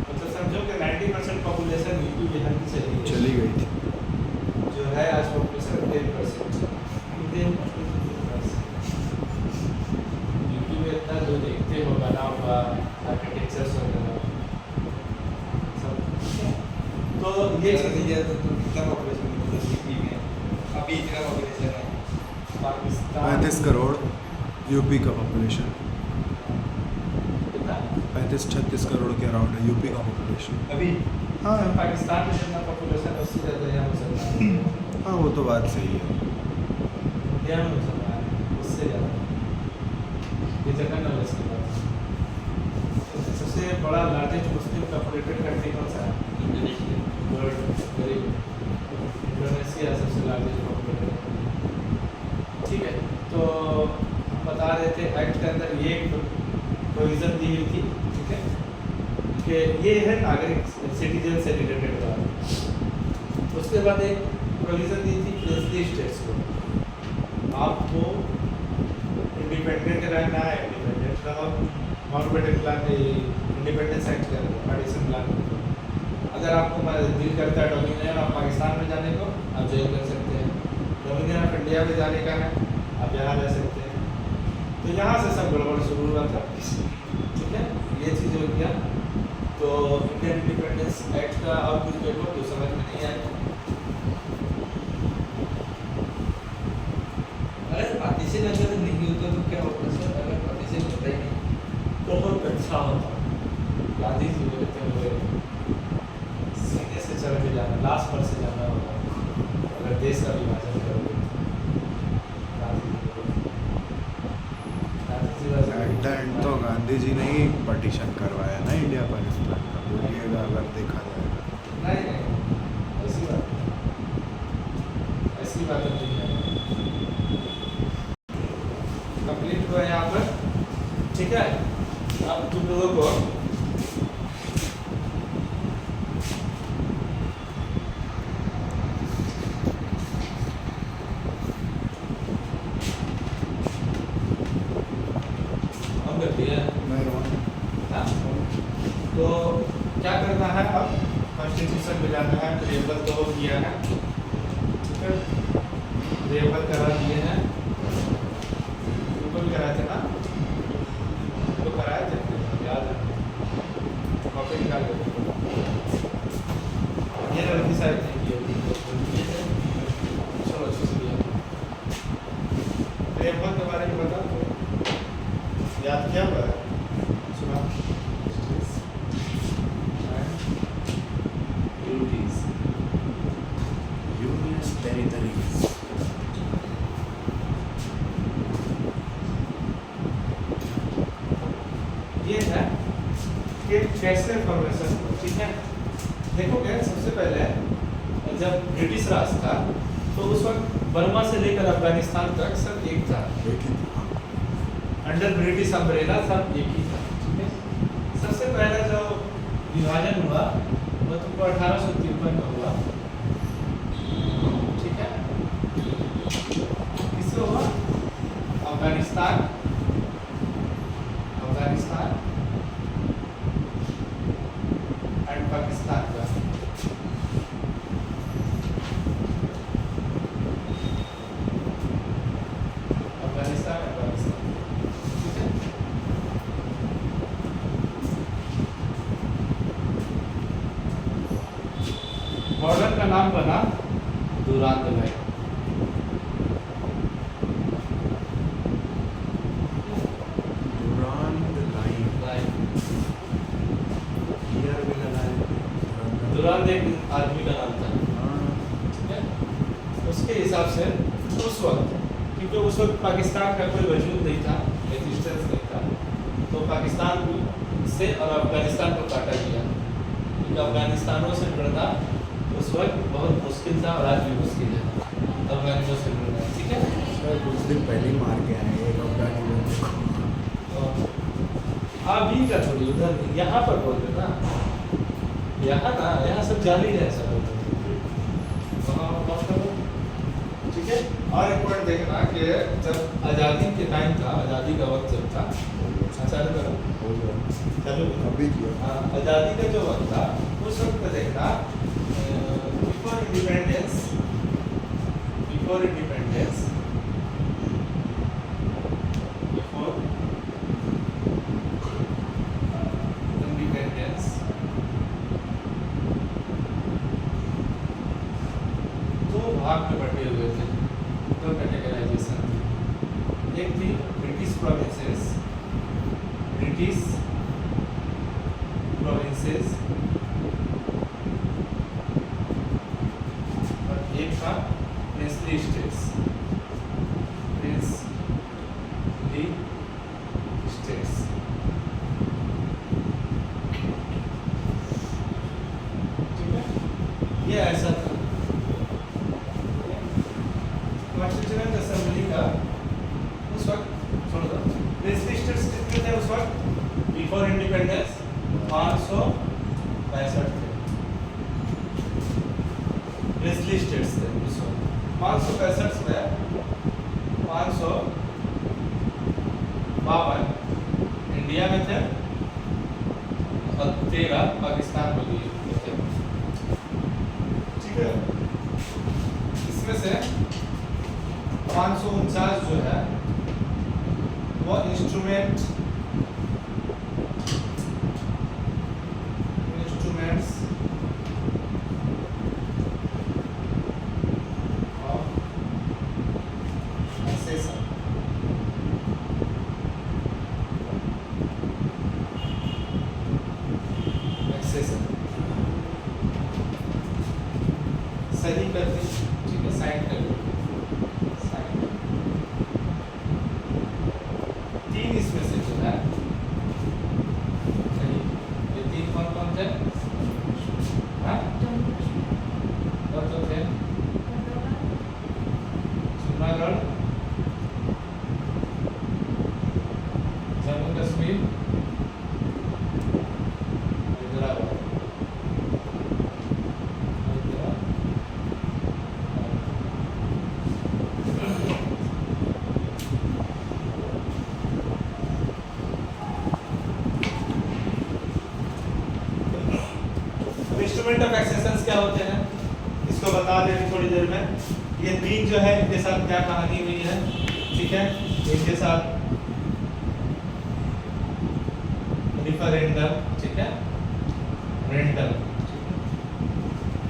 मतलब समझो कि 90% पॉपुलेशन यूपी बिहार की चली गई थी, जो है आज पॉपुलेशन 10%। यूपी में इतना जो देखते हो बना हुआ आर्किटेक्चर्स वगैरह सब, तो ये कितना पॉपुलेशन यूपी में अभी इतना पॉपुलेशन है? पाकिस्तान 35 करोड़ यूपी का पॉपुलेशन, कितना 35-36 करोड़ के अराउंड है यूपी का पॉपुलेशन अभी हाँ पाकिस्तान में जितना पॉपुलेशन उससे ज़्यादा यहाँ मुसलमान हाँ वो तो बात सही है। इंडिया में मुसलमान है उससे ज़्यादा। ये जनरल नॉलेज की बात है। सबसे बड़ा लार्जेस्ट मुस्लिम पॉपुलेटेड कंट्री कौन सा है? इंडोनेशिया सबसे लार्जेस्ट पॉपुलेटेड। ठीक है, तो हम बता रहे थे एक्ट के अंदर ये प्रोविज़न दी हुई थी, ठीक है, कि ये है नागरिक सिटीजन से रिलेटेड बात। उसके बाद एक प्रोविज़न दी थी प्रिंसली स्टेट्स को, आपको इंडिपेंडेंट रहना है, इंडिपेंडेंट रहो, माउंटबेटन प्लान इंडिपेंडेंस एक्ट के अंदर पार्टीशन प्लान। अगर आपको दिल करता है डोमिनियन ऑफ पाकिस्तान में जाने को, आप ज्वाइन कर सकते हैं। डोमिनियन ऑफ इंडिया में जाने का है यहाँ रह सकते हैं। तो यहाँ से सब गड़बड़ शुरू हुआ था, ठीक है। ये चीज़ हो गया। तो इंडियन इंडिपेंडेंस एक्ट का और कुछ देखो तो समझ में नहीं आया। अगर पार्टीशन अगर नहीं होता तो क्या होता सर? अगर पार्टीशन होता ही नहीं बहुत अच्छा होता। गांधी जी बोलते हुए सीधे से चल के जाना, लास्ट पर से जाना होगा अगर देश का विभाजन करोगे। एट द एंड तो गांधी जी ने ही पार्टीशन करवाया ना इंडिया पाकिस्तान का, बोलिएगा अगर देखा जाएगा। नहीं ऐसी बात नहीं है। कंप्लीट हुआ यहाँ पर, ठीक है। अब तुम लोगों को हम करती है। हाँ। तो क्या करना है, अब कॉन्स्टिट्यूशन में जाना है। लेवल तो हो गया है, ठीक है। लेवल करा दिए हैं, ऊपर कराए थे ना, तो कराए थे, याद है। कॉपी निकाल के ये लड़की शायद नहीं की होगी। चलो अच्छे से दिया। लेवल के बारे में बता तो याद क्या हुआ है? सुना यूनियन टेरिटरीज। ये है कि कैसे फॉर्मेशन, ठीक है। देखोगे सबसे पहले जब ब्रिटिश राज था तो उस वक्त बर्मा से लेकर अफगानिस्तान तक सब एक था, अंडर ब्रिटिश अम्ब्रेला सब एक ही था, ठीक है। सबसे पहला जो विभाजन हुआ वो तुमको 1853 में हुआ, ठीक है। किससे हुआ? अफगानिस्तान एंड पाकिस्तान का। अफगानिस्तान एंड पाकिस्तान, ठीक है। बॉर्डर का नाम बना दुरांत लाइन। दुरांत एक आदमी का नाम था, ठीक है। उसके हिसाब से उस वक्त, क्योंकि उस वक्त पाकिस्तान का कोई वजूद नहीं था, एग्जिस्टेंस नहीं था, तो पाकिस्तान से और अफगानिस्तान को काटा गया, क्योंकि अफगानिस्तानों से जुड़ना उस वक्त बहुत मुश्किल था और आज भी मुश्किल है अफगानियों से जुड़ना, ठीक है। कुछ दिन पहले ही मार के आए एक अफगानी तो अभी का थोड़ी उधर यहाँ पर बोल देना, यहाँ ना, यहाँ सब जाली है सब, ठीक है। और एक पॉइंट देखना कि जब आज़ादी के टाइम था, आज़ादी का वक्त जब था, चालू करो, चलो अभी किया। हाँ, आज़ादी का जो वक्त था उस वक्त का देखना, बिफोर इंडिपेंडेंस दो भाग में बटे हुए थे, दो कैटेगराइजेशन थी। एक थी ब्रिटिश प्रोविंसेस और एक था प्रिंसली स्टेट्स। ठीक है, ये ऐसा था। कॉन्स्टिट्यूएंट असेंबली का उस वक्त छोड़ दो, प्रिंसली स्टेट्स कितने थे उस वक्त बिफोर इंडिपेंडेंस? 565 थे प्रिंसली स्टेट्स थे उस वक्त। 565 में 552 इंडिया में थे और 13 पाकिस्तान में लिए थे, ठीक है। इसमें से 549 जो है instruments of accession. सही कर दी, ठीक है, साइन कर लो, साइन। तीन इसमें से जो है सही, ये तीन कौन कौन थे? हाँ, और तो थे Junagadh, Jammu Kashmir, Hyderabad. Instrument of accession क्या होते हैं इसको बता दें थोड़ी देर में। ये तीन जो है इनके साथ क्या कहानी हुई है, ठीक है, इनके साथ रिफरेंडम, ठीक है, रेंडम,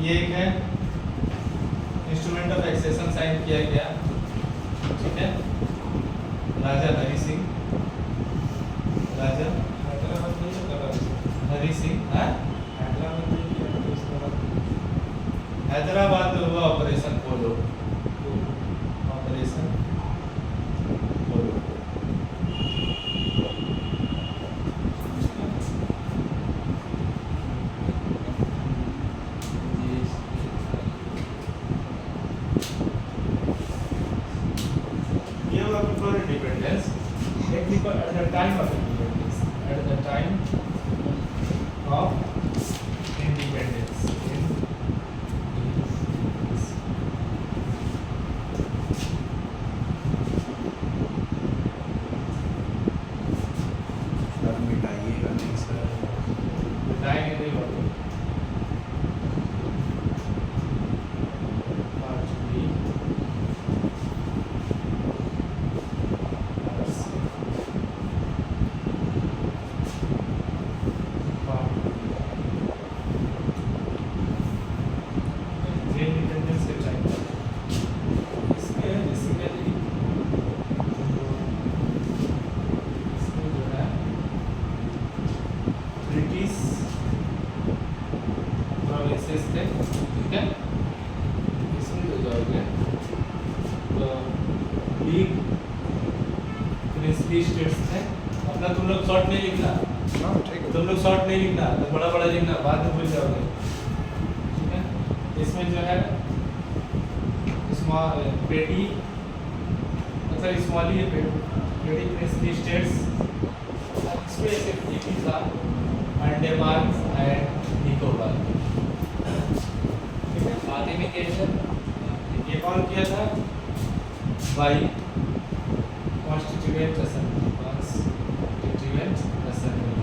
ये एक है इंस्ट्रूमेंट ऑफ एक्सेशन साइन किया गया, ठीक है, राजा हरि सिंह, राजा हरि सिंह, हैदराबाद में हुआ ऑपरेशन पोलो, ऑपरेशन पोलो। ये हुआ before independence, at the time of independence, at the time of independence. अपना तुम लोग शॉर्ट नहीं लिखना, तुम लोग शॉर्ट नहीं लिखना, तो बड़ा बड़ा लिखना, बाद में भूल जाओगे, ठीक है। इसमें जो है स्मॉल पेटी, अच्छा स्मॉल ही है पेटी प्रिंसली स्टेट्स, इसमें एक ही था अंडमान एंड निकोबार, ठीक है। आदि में कैसे ये कौन किया था? By constituent assembly, constituent assembly,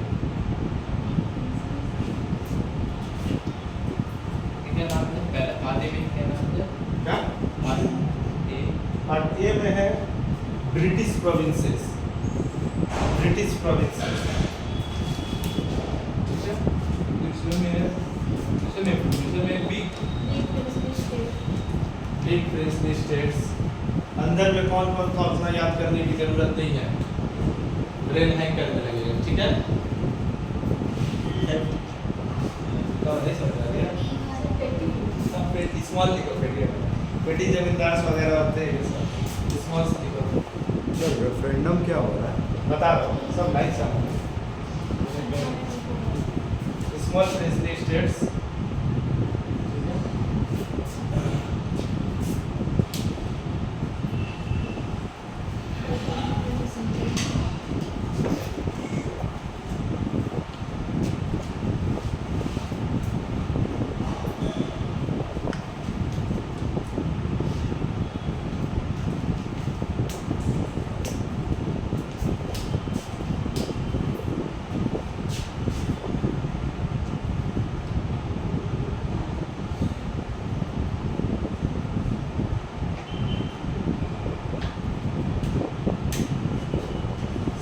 क्या नाम है? पहले आधे में क्या नाम है? क्या पार्ट ए में है ब्रिटिश प्रोविंसेस, ब्रिटिश प्रोविंसेस, ठीक है। दूसरे में बिग प्रिंसली स्टेट्स। अंदर में कौन कौन था उतना याद करने की जरूरत नहीं है, ब्रेन हैंग करने लगेगा, ठीक है। तो नहीं समझ आ गया, सब पेटी स्मॉल लिखो, पेटी जमींदार वगैरह होते हैं, स्मॉल लिखो। रेफरेंडम क्या हो रहा है बता दो, सब लाइन समझ। स्मॉल प्रिंसली स्टेट्स,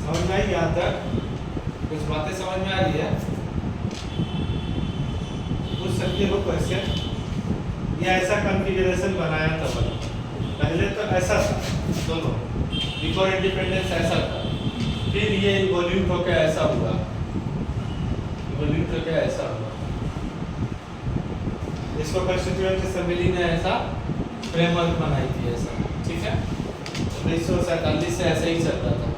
समझ में आई यहाँ तक? कुछ बातें समझ में आ रही है? पूछ सकते हो क्वेश्चन? ये ऐसा कॉन्फ़िगरेशन बनाया था पहले तो ऐसा था दोनों, बिफोर इंडिपेंडेंस ऐसा था, फिर ये इवोल्यूट होकर ऐसा हुआ, इवोल्यूट होकर ऐसा हुआ। इसको कॉन्स्टिट्यूएंट असेंबली ने ऐसा फ्रेमवर्क बनाई थी ऐसा, ठीक है? 1947 से ऐसे ही चलता था।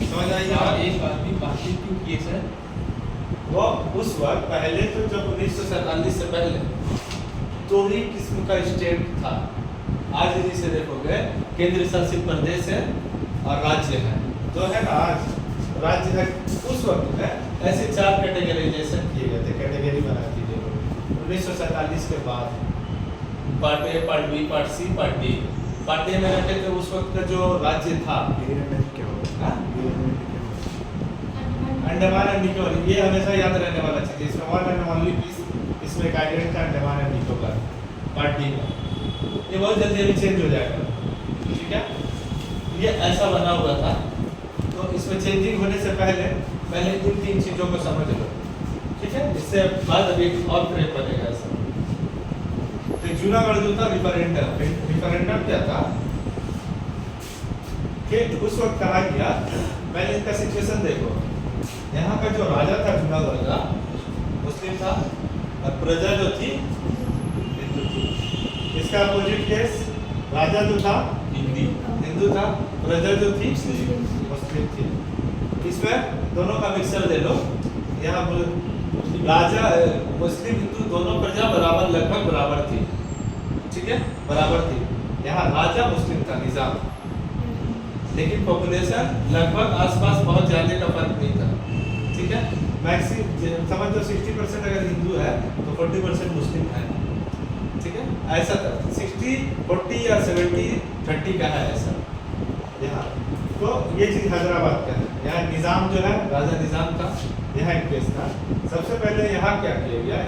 समझ आई? और एक बात भी बाकी क्यों किए सर? वो उस वक्त पहले तो जब 1947 से पहले दो ही किस्म का स्टेट था। आज जिसे देखोगे केंद्र शासित प्रदेश है और राज्य है, जो है ना आज राज्य है। उस वक्त में ऐसे 4 कैटेगराइजेशन किए गए थे, कैटेगरी बना दी गई 1947 के बाद। Part A, part B, part C, part D. Part A में रखे थे उस वक्त का जो राज्य था अंडमान एंड निकोबार। ये हमेशा याद रहने वाला चीज है, इसमें वन एंड ओनली पीस इसमें एक आइडेंटिटी था Andaman and Nicobar part D का। ये बहुत जल्दी अभी चेंज हो जाएगा, ठीक है? ये ऐसा बना हुआ था, तो इसमें चेंजिंग होने से पहले इन 3 चीजों को समझ लो, ठीक है? इससे बाद अभी और फ्रेम बनेगा ऐसा। तो जूनागढ़ जो था रिफरेंडम क्या था कि उस वक्त कहा गया, पहले इनका सिचुएशन देखो, यहाँ का जो राजा था जूनागढ़ का मुस्लिम था और प्रजा जो थी हिंदू थी। इसका अपोजिट केस, राजा जो था हिंदू था, प्रजा जो थी मुस्लिम थी। इसमें दोनों का मिक्सर ले लो, यहाँ राजा मुस्लिम हिंदू दोनों प्रजा बराबर, लगभग बराबर थी, ठीक है? बराबर थी। यहाँ राजा मुस्लिम था निजाम, लेकिन पॉपुलेशन लगभग आसपास बहुत ज्यादा का फर्क नहीं था, ठीक है? मैक्सिमम समझ लो 60% अगर हिंदू है तो 40% मुस्लिम है, ठीक है? ऐसा था 60-40 या 70-30 का है ऐसा यहाँ। तो ये चीज हैदराबाद का है। यहाँ निजाम जो है राजा निजाम था, यहाँ एक केस था। सबसे पहले यहाँ क्या किया गया,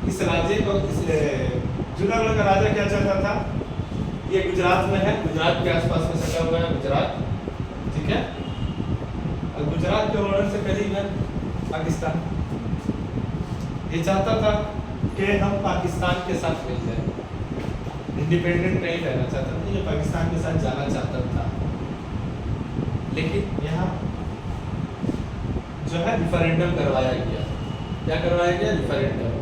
इस राज्य को, इस जूनागढ़ का राजा क्या चाहता था, ये गुजरात में है, गुजरात के आसपास में सटा हुआ है गुजरात, ठीक है? और गुजरात के बॉर्डर से करीब है पाकिस्तान। ये चाहता था कि हम पाकिस्तान के साथ मिल जाए, इंडिपेंडेंट नहीं रहना चाहता था, ये पाकिस्तान के साथ जाना चाहता था। लेकिन यहाँ जो है रिफरेंडम करवाया गया। क्या करवाया गया? रिफरेंडम।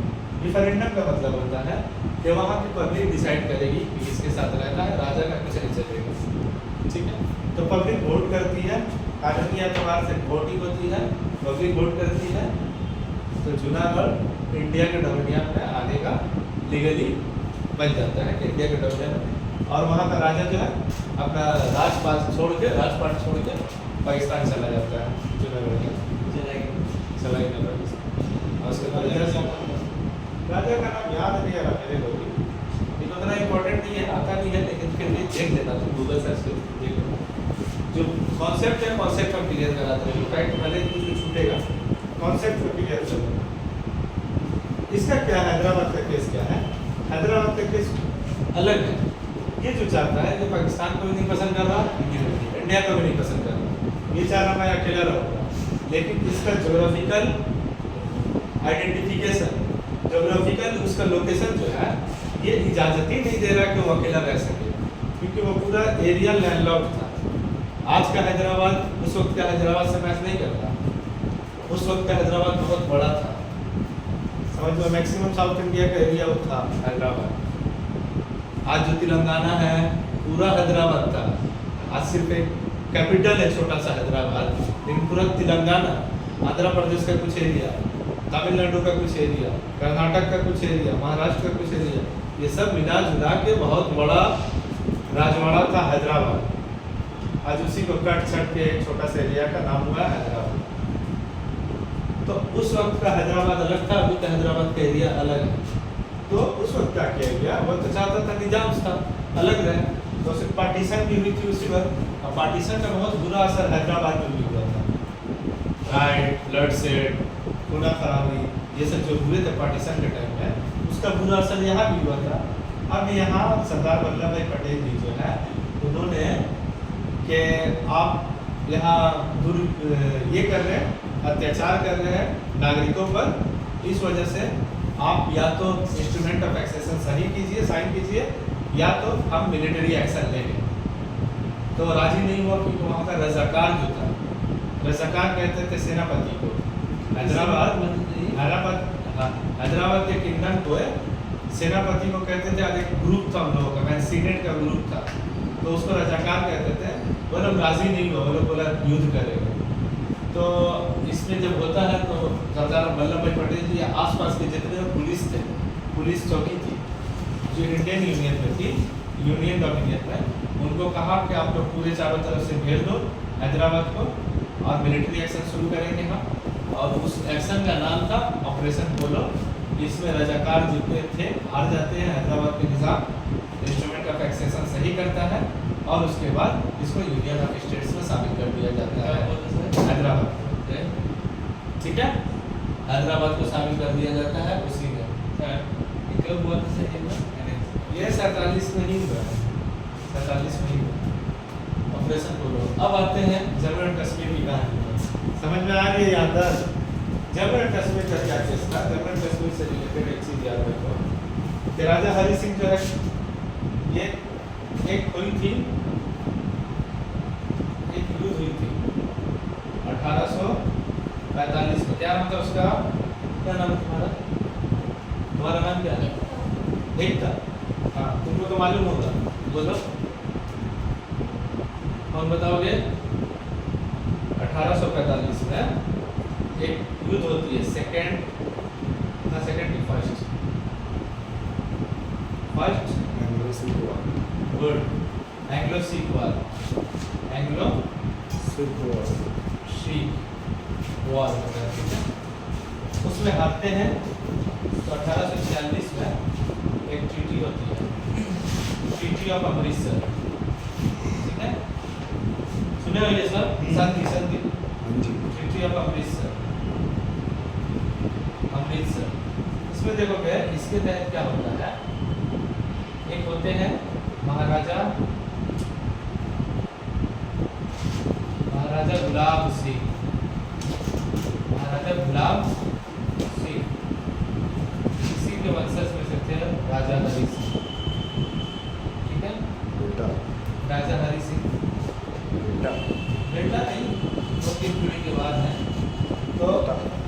रिफरेंडम का मतलब होता है कि वहाँ की पब्लिक डिसाइड करेगी कि किसके साथ रहना है, राजा का कुछ नहीं चलेगा, ठीक है? तो पब्लिक वोट करती है, कानूनी एतबार से वोटिंग होती है, पब्लिक वोट करती है, तो जूनागढ़ इंडिया के डोमिनियन में आने का लीगली बन जाता है कि इंडिया के डोमिनियन में। और वहाँ का राजा जो है अपना राजपाट छोड़ के पाकिस्तान चला जाता है, जूनागढ़ का चला गया पाकिस्तान। और उसके बाद राजा का नाम याद नहीं आ रहा मेरे को भी, लेकिन उतना इम्पोर्टेंट नहीं है, आता नहीं है, लेकिन फिर भी देख लेता तुम गूगल सर्च करके देख लो। जो कॉन्सेप्ट है कॉन्सेप्ट हम क्लियर कराते हैं, फैक्ट भले कुछ छूटेगा, कॉन्सेप्ट को क्लियर कर लो। इसका क्या है, हैदराबाद का केस क्या है? हैदराबाद का केस अलग है। ये जो चाहता है, जो पाकिस्तान को भी नहीं पसंद कर रहा, इंडिया को भी नहीं पसंद कर रहा, ये चाह रहा मैं अकेला रहूँगा, लेकिन इसका ज्योग्राफिकल आइडेंटिफिकेशन, ज्योग्राफिकल उसका लोकेशन जो है, ये इजाज़त ही नहीं दे रहा कि वो अकेला रह सके, क्योंकि वो पूरा एरिया लैंडलॉक्ड था। आज का हैदराबाद उस वक्त का हैदराबाद से मैच नहीं करता। उस वक्त का हैदराबाद बहुत बड़ा था, समझ लो मैक्सिमम साउथ इंडिया का एरिया वो था हैदराबाद। आज जो तेलंगाना है पूरा हैदराबाद था, आज सिर्फ एक कैपिटल है छोटा सा हैदराबाद, लेकिन पूरा तेलंगाना, आंध्र प्रदेश का कुछ एरिया, तमिलनाडु का कुछ एरिया, कर्नाटक का कुछ एरिया, महाराष्ट्र का कुछ एरिया, ये सब मिला जुला के बहुत बड़ा राजवाड़ा था हैदराबाद। आज उसी को कट छट के एक छोटा सा एरिया का नाम हुआ हैदराबाद। तो उस वक्त का हैदराबाद अलग था, अभी का हैदराबाद का एरिया अलग है। तो उस वक्त क्या किया गया, वो तो चाहता था निजाम था अलग रहे, तो सिर्फ पार्टीशन भी हुई थी उसी वक्त। और पार्टीशन का बहुत बुरा असर हैदराबाद में भी हुआ था, राइट, ब्लड सेट, खून खराबी, ये सब जो हुए थे पार्टीशन के टाइम में, उसका बुरा असर यहाँ भी हुआ था। अब यहाँ सरदार वल्लभ भाई पटेल जी जो है, उन्होंने कि आप यहाँ ये कर रहे हैं, अत्याचार कर रहे हैं नागरिकों पर, इस वजह से आप या तो इंस्ट्रूमेंट ऑफ एक्सेशन सही कीजिए, साइन कीजिए, या तो हम मिलिट्री एक्शन लेंगे। तो राजी नहीं हुआ क्योंकि वहाँ का रजाकार जो था, रजाकार कहते थे सेनापति को। हैदराबाद के किंगडम को सेनापति को कहते थे, और एक ग्रुप था उन लोगों का, सीनेट का ग्रुप था, तो उसको रजाकार कहते थे। वो लोग राजी नहीं हुआ, वो लोग बोला युद्ध करेंगे। तो इसमें जब होता है तो सरदार वल्लभ भाई पटेल जी आसपास के जितने पुलिस थे, पुलिस चौकी थी जो इंडियन यूनियन में थी, यूनियन डोमिनियन में, उनको कहा कि आप लोग पूरे चारों तरफ से घेर दो हैदराबाद को और मिलिट्री एक्शन शुरू करेंगे हम। और उस एक्शन का नाम था ऑपरेशन पोलो। इसमें रजाकार जितने थे हार जाते हैं, हैदराबाद के निज़ाम इंस्ट्रूमेंट ऑफ एक्सेशन सही करता है और उसके बाद इसको यूनियन ऑफ स्टेट्स में शामिल कर दिया जाता है, हैदराबाद। ठीक है, हैदराबाद को शामिल कर दिया जाता है उसी में। कब हुआ था ये 47 में ही हुआ है, 47 में ही हुआ ऑपरेशन पोलो। अब आते हैं जम्मू एंड कश्मीर की कहानी। समझ में आ रही है याददाश्त? जम्मू एंड कश्मीर का क्या केस था? जम्मू एंड कश्मीर से रिलेटेड एक चीज़ याद रखो कि राजा हरि सिंह जो है, ये एक हुई थी, एक युद्ध हुई थी 1845 में। क्या नाम था उसका? क्या नाम है तुम्हारा? तुम्हारा नाम क्या है? एकता। हाँ, तुमको तो मालूम होगा, बोलो कौन बताओगे? 1845 में एक युद्ध होती है, सेकंड की first good Anglo Sikh war, Anglo Sikh war. उसमें हारते हैं तो 1846 में एक ट्रीटी होती है, ट्रीटी ऑफ अमृतसर। ठीक है, सुने हो ये सब? संधि ट्रीटी ऑफ अमृतसर। इसमें देखोगे इसके तहत क्या होता है, एक होते हैं महाराजा गुलाब सिंह, महाराजा गुलाब सिंह, इसी के वंशज में से थे राजा हरि सिंह। ठीक है, राजा हरि सिंह बेटा नहीं, 2-3 पीढ़ी के बाद है। तो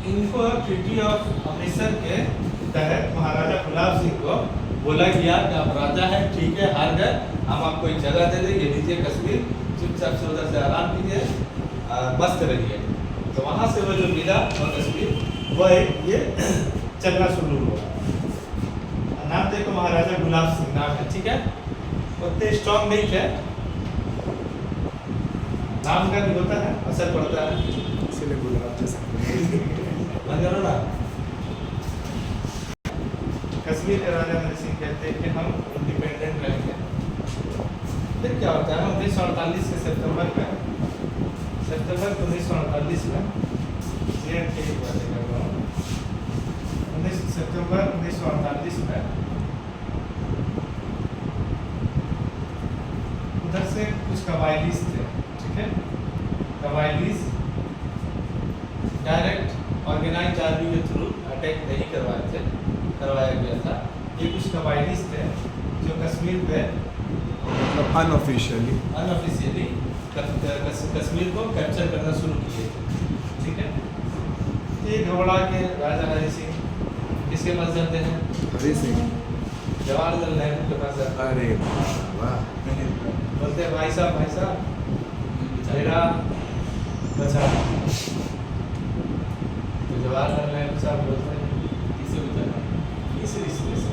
इनको ट्रीटी ऑफ अमृतसर के तहत महाराजा गुलाब सिंह को बोला गया कि आप राजा हैं, ठीक है, हार गए, हम आपको एक जगह दे देंगे, लीजिए कश्मीर, चुपचाप से उधर से आराम कीजिए, मस्त रहिए। तो वहाँ से वो जो मिला और कश्मीर, वह ये चलना शुरू हुआ। नाम देखो, महाराजा गुलाब सिंह नाम है। ठीक है, उतने स्ट्रॉन्ग नहीं थे, नाम का भी होता है, असर पड़ता है, इसलिए गुलाब जैसा करो ना। कश्मीर के राजा हरि सिंह कहते हैं कि हम इंडिपेंडेंट रहेंगे। फिर क्या होता है, 1948 के सितंबर 1948 में सितंबर 1948 में उधर से कुछ कबायलीस थे। ठीक है, कबायलीस डायरेक्ट ऑर्गेनाइज आर्मी के थ्रू अटैक नहीं करवाया गया था। ये कुछ कबायलीस थे जो कश्मीर पे मतलब अनऑफिशियली कश्मीर को कैप्चर करना शुरू किए थे। ठीक है, ये घबरा के राजा हरि सिंह किसके पास जाते हैं? हरि सिंह जवाहरलाल नेहरू के पास जाते हैं। अरे वाह, बोलते हैं भाई साहब मेरा बचा। तो जवाहरलाल नेहरू साहब बोलते हैं किसे बचाना? इस रिश्ते से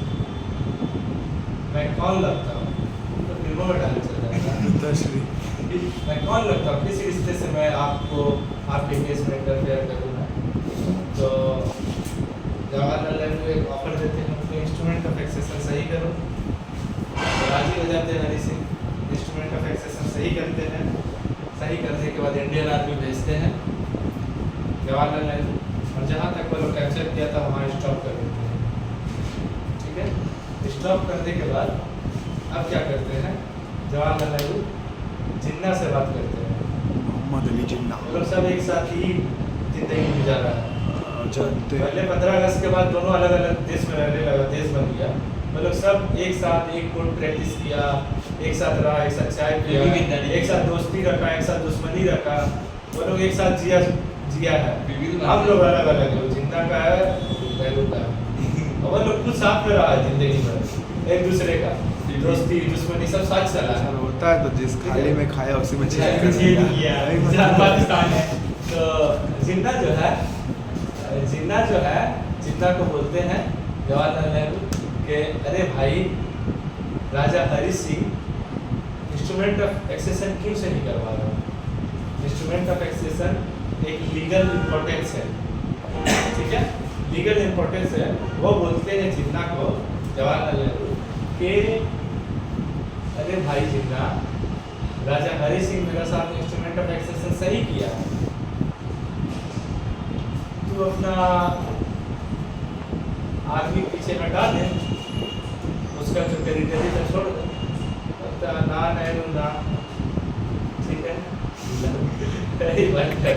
मैं कौन लगता हूँ? तो फिल्मों में डाल चल जाता है, मैं कौन लगता हूँ, किस रिश्ते से मैं आपको आपके केस में इंटरफेयर करूँगा? तो जवाहरलाल नेहरू एक ऑफर देते हैं उनको, इंस्ट्रूमेंट ऑफ एक्सेशन सही करो। तो राजी हो जाते हैं Hari Singh, instrument of accession सही करते हैं। सही करने के बाद इंडियन आर्मी भेजते हैं जवाहरलाल नेहरू, और जहाँ तक वो लोग कैप्चर किया था वहाँ स्टॉप कर देते हैं। ठीक है, स्टॉप करने के बाद अब क्या करते हैं, जवाहरलाल नेहरू जिन्ना से बात करते हैं। मोहम्मद अली जिन्ना वो लोग सब एक साथ ही जिंदगी गुजारा है। जानते हैं। पहले 15 अगस्त के बाद दोनों अलग अलग देश में रहने लगा, देश बन गया। मतलब सब एक साथ एक कोर्ट प्रैक्टिस किया, एक साथ रहा, एक साथ चाय पिया, एक साथ दोस्ती रखा, एक साथ दुश्मनी रखा। वो लोग एक साथ जिया है। हम लोग अलग अलग हैं, जिन्ना का है, नेहरू का है। और वो लोग खुद साथ में रहा है जिंदगी भर, एक दूसरे का दोस्ती दुश्मनी सब साथ चला है। होता है तो जिस खाली में खाया उसी में गुजरात पाकिस्तान है। तो जिन्ना जो है जिन्ना को बोलते हैं जवाहरलाल नेहरू के अरे भाई Raja Hari Singh instrument of accession क्यों से नहीं करवा रहा हूँ। इंस्ट्रूमेंट ऑफ एक्सेशन एक लीगल इम्पोर्टेंस है, ठीक है, लीगल इम्पोर्टेंस है। वो बोलते हैं जिन्ना को, जवाहरलाल नेहरू के अरे भाई जिन्ना, राजा हरि सिंह मेरे साथ इंस्ट्रूमेंट ऑफ एक्सेशन सही किया, तू अपना आदमी पीछे हटा दे, उसका जो टेरिटरी था छोड़ दे। बोलता ना नेहरू ना, ठीक है सही बात है।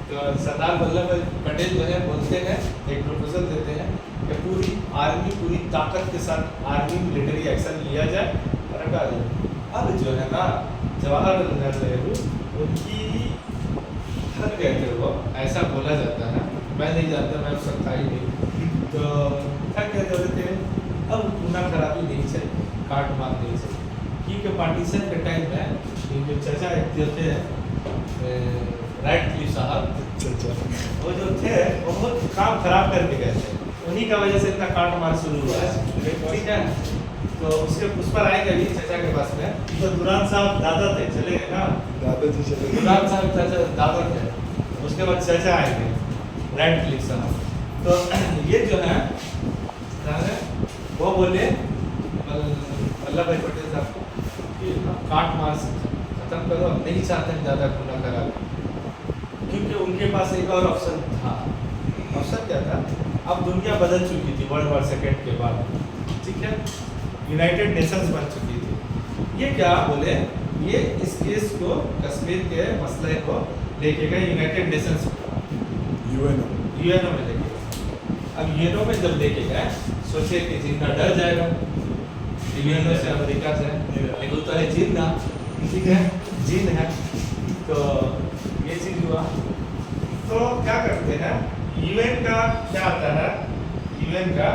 तो सरदार वल्लभ भाई पटेल जो है बोलते हैं, एक प्रपोजल देते हैं कि पूरी आर्मी पूरी ताकत के साथ आर्मी मिलिट्री एक्शन लिया जाए और हटा जाए। अब जो है ना जवाहरलाल नेहरू उनकी थक गए थे, वो ऐसा बोला जाता है, मैं नहीं जानता, मैं उसका था ही नहीं। तो थक गए थे, अब खूना खराबी नहीं चाहिए, काट मार नहीं चाहिए। क्योंकि पार्टीशन के टाइम में जो चचा एक थे राइटक्लिफ साहब, वो जो थे वो बहुत काम खराब करके गए थे, उन्हीं का वजह से इतना काट मार शुरू हुआ है, ठीक है। तो उसके उस पर आएंगे अभी चचा के पास में। तो दुरान साहब दादा थे, चले गए ना, दादा जी चले गए। दुरान साहब चाचा दादा थे, उसके बाद चचा आएंगे राइटक्लिफ साहब। तो ये जो है वो बोले वल्लभ भाई पटेल साहब को कि काट मार खत्म करो, हम नहीं चाहते हैं ज़्यादा खूना खराब, क्योंकि उनके पास एक और ऑप्शन था। ऑप्शन क्या था, अब दुनिया बदल चुकी थी वर्ल्ड वॉर सेकेंड के बाद, ठीक है, यूनाइटेड नेशंस बन चुकी थी। ये क्या बोले, ये इस केस को कश्मीर के मसले को लेके गए यूनाइटेड नेशंस यूएनओ में लेके गए। अब यूएनओ में जब लेके गए, सोचे कि जिन्ना डर जाएगा यूएनओ से, अमेरिका से, लेकिन तो है जिन्ना, ठीक है, जिन है। तो ये चीज़ हुआ। तो क्या करते हैं, यूएन का क्या आता है, यूएन का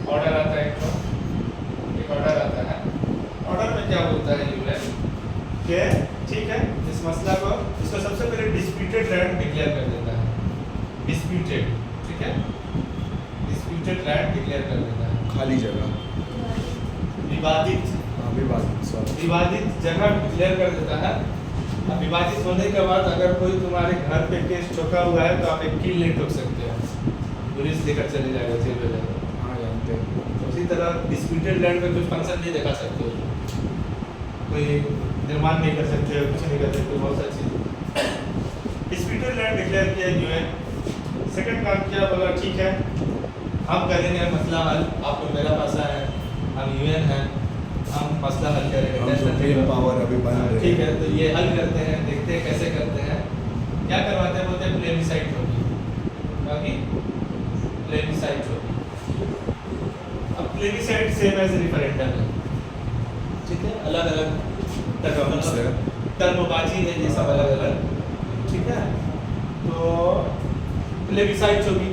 ऑर्डर आता है, एक ऑर्डर आता है। ऑर्डर में क्या बोलता है यूएन के, ठीक है, इस मसला को, इसको सबसे पहले डिस्प्यूटेड लैंड डिक्लेयर कर देता है, डिस्प्यूटेड, ठीक है, डिस्प्यूटेड लैंड डिक्लेयर कर देता है, खाली जगह, विवादित विवादित जगह डिक्लेयर कर देता है। अब विवादित होने के बाद अगर कोई तुम्हारे घर पे केस ठोका हुआ है तो आप एक कील नहीं ठोक सकते हो, पुलिस लेकर चले जाएगा, जेल में जाएगा। हाँ जानते हैं। उसी तरह डिस्प्यूटेड लैंड में कुछ फंक्शन नहीं दिखा सकते हो, कोई निर्माण नहीं कर सकते हो, कुछ नहीं कर सकते, बहुत सारी चीज़। डिस्प्यूटेड लैंड डिक्लेयर किया यूएन। सेकंड काम किया, बोला ठीक है हम करेंगे मसला हल, आप लोग मेरा पास है, हम यूएन हैं, हम मसला हल करेंगे, पावर अभी बन रही है, ठीक है। तो ये हल करते हैं, देखते हैं कैसे करते हैं, क्या करवाते हैं, बोलते हैं प्लेबिसाइट होगी, बाकी प्लेबिसाइट होगी। अब प्लेबिसाइट सेम एज रेफरेंडम है, ठीक है, अलग अलग टर्मबाजी है, ये सब अलग अलग, ठीक है। तो प्लेबिसाइट होगी,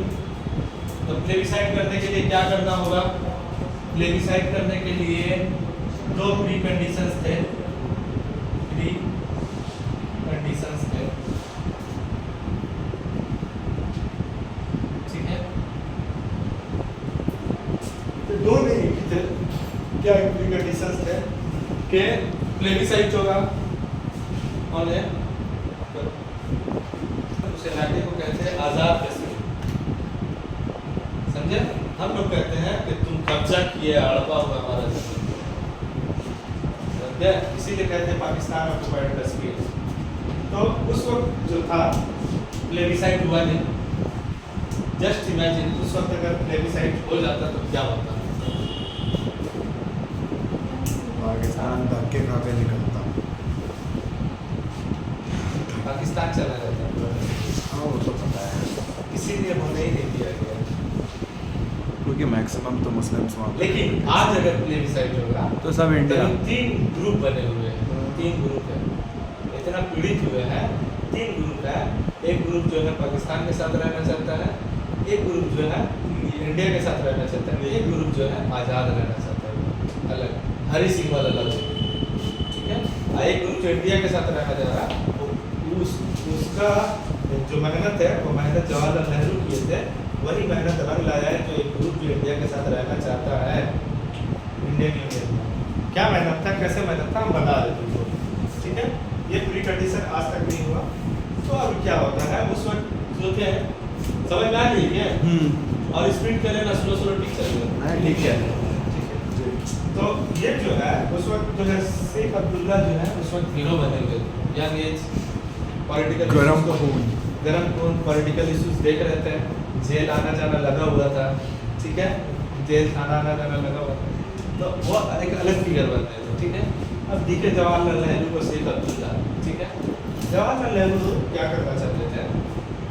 तो प्लेबिसाइट करने के लिए क्या करना होगा, प्लेबिसाइट करने के लिए दो प्री कंडीशंस थे, प्री कंडीशंस थे, ठीक है। तो दो नहीं थे, क्या प्री कंडीशंस थे कि प्लेबिसाइट होगा और उस इलाके को कहते हैं आज़ाद कश्मीर, समझे। हम लोग कहते हैं कि तुम कब्जा किए, हड़पा हुआ हमारा जमीन, इसीलिए कहते हैं पाकिस्तान ऑक्युपाइड कश्मीर। तो उस वक्त जो था प्लेबिसाइट हुआ नहीं। जस्ट इमेजिन उस वक्त अगर प्लेबिसाइट हो जाता तो क्या होता, पाकिस्तान धक्के खा के निकलता। पाकिस्तान चला जाता है, हाँ वो तो पता है, इसीलिए होने ही नहीं दिया गया। क्योंकि मैक्सिमम तो मुस्लिम्स वहाँ पे। लेकिन आज अगर प्लेबिसाइड होगा तो सब इंडिया। तो 3 ग्रुप बने हुए हैं, 3 ग्रुप है, इतना पीड़ित हुए हैं। 3 ग्रुप है, एक ग्रुप जो है पाकिस्तान के साथ रहना चाहता है, एक ग्रुप जो है इंडिया के साथ रहना चाहता है, एक ग्रुप जो है आज़ाद रहना चाहता है, अलग, हरी सिंह वाला अलग, ठीक है। और एक ग्रुप जो इंडिया के साथ रहना चाह रहा है, उसका जो मेहनत है वो मेहनत जवाहरलाल नेहरू किए थे, वही मेहनत रंग लाया है। जो एक ग्रुप जो इंडिया के साथ रहना चाहता है इंडियन यूनियन में, क्या मेहनत था, कैसे मेहनत था, हम बता रहे तुमको, ठीक है। ये प्री कंडीशन आज तक नहीं हुआ, तो अब क्या होता है उस वक्त जो थे समझ में आ रही है और स्पीड करें ना, स्लो ठीक चल ठीक है। तो ये जो है उस वक्त जो है शेख अब्दुल्ला जो है उस वक्त हीरो बने हुए थे, यंग एज, पॉलिटिकल गरम खून पॉलिटिकल इश्यूज देख रहे थे, जेल आना जाना लगा हुआ था, ठीक है, जेल थाना आना जाना लगा हुआ था, तो वो एक अलग फिगर बन रहे थे, ठीक है। अब दिखे जवाहरलाल नेहरू को शेख अब्दुल्ला, ठीक है। जवाहरलाल नेहरू क्या करना चाहते थे,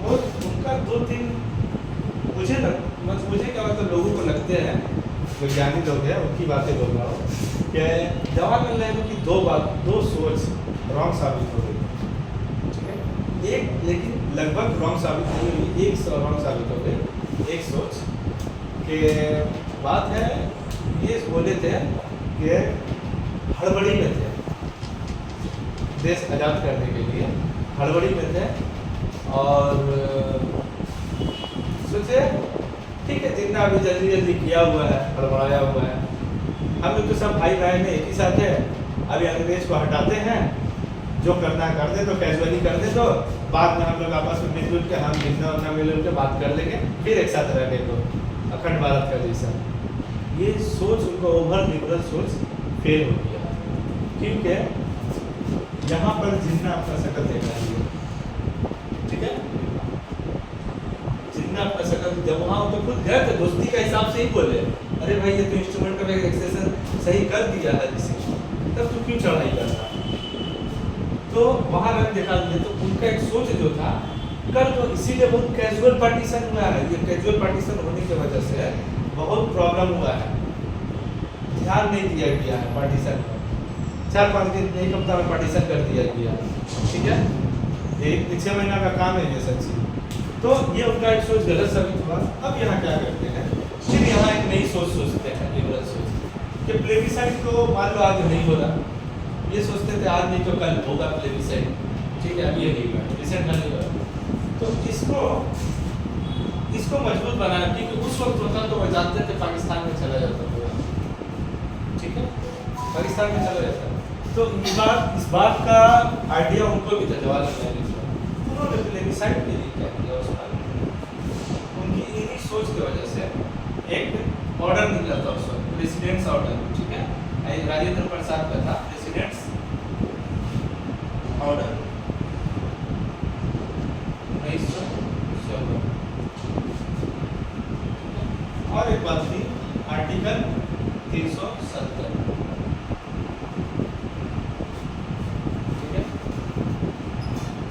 वो उनका 2-3 मुझे क्या होता है, लोगों को लगते हैं, वैज्ञानिक लोग हैं, उनकी बातें बोल रहा हूँ कि जवाहरलाल नेहरू की 2 सोच रॉन्ग साबित हो गई, ठीक है। एक लेकिन लगभग रॉन्ग साबित हो गई, एक रॉन्ग साबित हो गई। एक सोच कि बात है, ये बोले थे कि हड़बड़ी में थे, देश आज़ाद करने के लिए हड़बड़ी में थे और सोचे ठीक है जितना अभी जल्दी जल्दी किया हुआ है, हड़बड़ाया हुआ है, हम लोग तो सब भाई बहन में एक ही साथ है, अभी अंग्रेज को हटाते हैं, जो करना कर दे, तो कैजुअली कर दे, तो बाद में हम लोग आपस में मिलजुल के हम जितना उतना मिलजुल के बात कर लेंगे, फिर एक साथ रहेंगे, तो अखंड भारत का जैसा। ये सोच उनको ओवर लिबरल सोच फेल हो गया, क्योंकि यहाँ पर जिन्ना अपना शकल देखा है, ठीक है, जिन्ना अपना शकल, जब वहाँ तो खुद गए थे दोस्ती का हिसाब से ही बोले, अरे भाई ये तो इंस्ट्रूमेंट का एक्सेशन सही कर दिया है जिसे, तब तो क्यों चढ़ाई कर रहा, तो वहाँ रंग दिखा दिए। तो उनका एक सोच जो था कर, तो इसीलिए बहुत कैजुअल पार्टीशन हुआ है, ये कैजुअल पार्टीशन होने की वजह से बहुत प्रॉब्लम हुआ है, ध्यान नहीं दिया गया है पार्टीशन में, 4-5 दिन 1 हफ्ता में पार्टीशन कर दिया गया, ठीक है, 6 महीना का काम है ये सब चीज। तो ये उनका एक सोच गलत साबित हुआ। अब यहाँ क्या करते हैं, फिर यहाँ एक नई सोच सोचते हैं, लिबरल सोच, कि प्लेबिसाइड तो मान लो आज नहीं हो रहा, ये सोचते थे आज नहीं तो कल होगा प्लेबिसाइड, ठीक है, अब ये नहीं हुआ, रिसेंट नहीं हुआ, तो इसको मजबूत बनाया, क्योंकि उस वक्त होता तो वो जानते थे पाकिस्तान में चला जाता पूरा, ठीक है, पाकिस्तान में चला जाता। तो इस बात का आइडिया उनको भी था, जवाहरलाल नेहरू को, उन्होंने प्लेबिसाइड के लिए क्या किया, उनकी इन्हीं सोच की वजह से एक ऑर्डर निकला था उस वक्त, प्रेसिडेंट्स ऑर्डर, ठीक है, राजेंद्र प्रसाद का था प्रेसिडेंट्स ऑर्डर 1916, और एक बात थी आर्टिकल 370, ठीक है।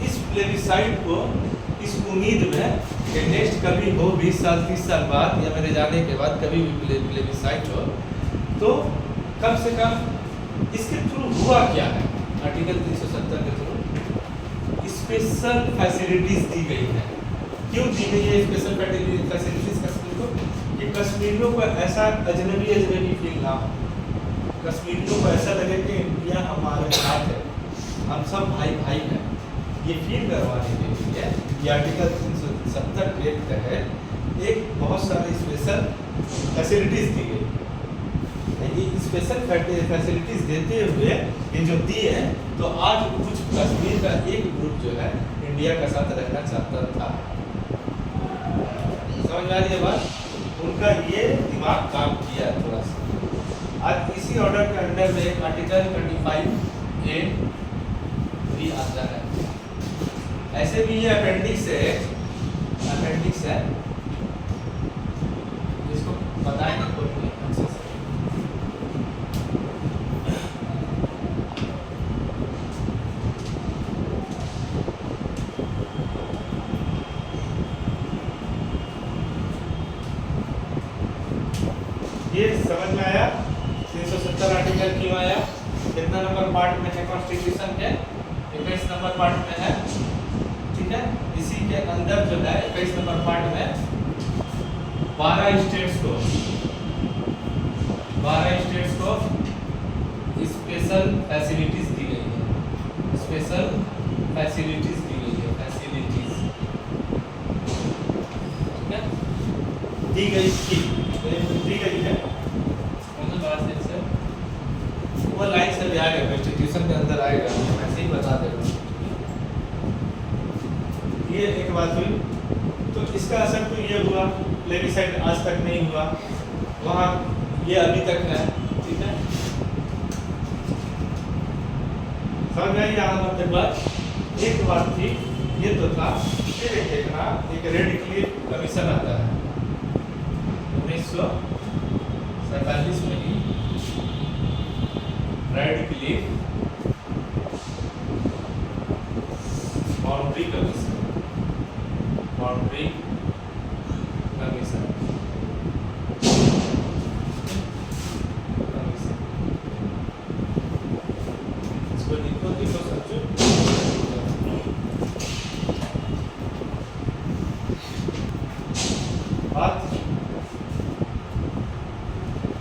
इस प्लेबिसाइड को इस उम्मीद में कि नेक्स्ट कभी हो 20 साल 30 साल बाद या मेरे जाने के बाद कभी भी प्लेबिसाइड हो, तो कम से कम इसके थ्रू हुआ क्या है, आर्टिकल 370 के थ्रू स्पेशल फैसिलिटीज दी गई है। क्यों दी गई है स्पेशल फैसिलिटीज कश्मीर को, कि कश्मीरियों को ऐसा अजनबी फील ना हो, कश्मीरियों को ऐसा लगे कि इंडिया हमारे साथ है, हम सब भाई भाई हैं, ये फील करवाने के लिए ये आर्टिकल 370 के तहत एक बहुत सारी स्पेशल फैसिलिटीज दी गई। ये स्पेशल फैसिलिटीज देते हुए ये जो दी है, तो आज कुछ कश्मीर का एक ग्रुप जो है इंडिया का साथ रहना चाहता था, समझ में आ रही है बात, उनका ये दिमाग काम किया थोड़ा सा। आज इसी ऑर्डर के अंडर में आर्टिकल 25A भी आता है, ऐसे भी ये अपेंडिक्स है, इसको बताएंगे कोई अच्छे से। इधर क्यों आया? कितना नंबर पार्ट में है कॉन्स्टिट्यूशन के? 21 नंबर पार्ट में है, ठीक है। इसी के अंदर जो है 21 नंबर पार्ट में 12 स्टेट्स को स्पेशल फैसिलिटीज दी गई है, स्पेशल फैसिलिटीज दी गई है, फैसिलिटीज, ठीक है, दी गई थी, दी गई है। कौन सा बात है सर? वो लाइन से भी आएगा, कॉन्स्टिट्यूशन के अंदर आएगा, ऐसे ही बता देगा। ये एक बात हुई। तो इसका असर तो ये हुआ, प्लेबिसाइड आज तक नहीं हुआ, वहाँ ये अभी तक है, ठीक है। समझ में यहाँ मतलब बात। एक बात थी, ये तो था, फिर देखना एक रेडक्लिफ कमीशन आता है 1947 में ही, Radcliffe boundary commission, boundary commission, इसको लिखो समझो। बात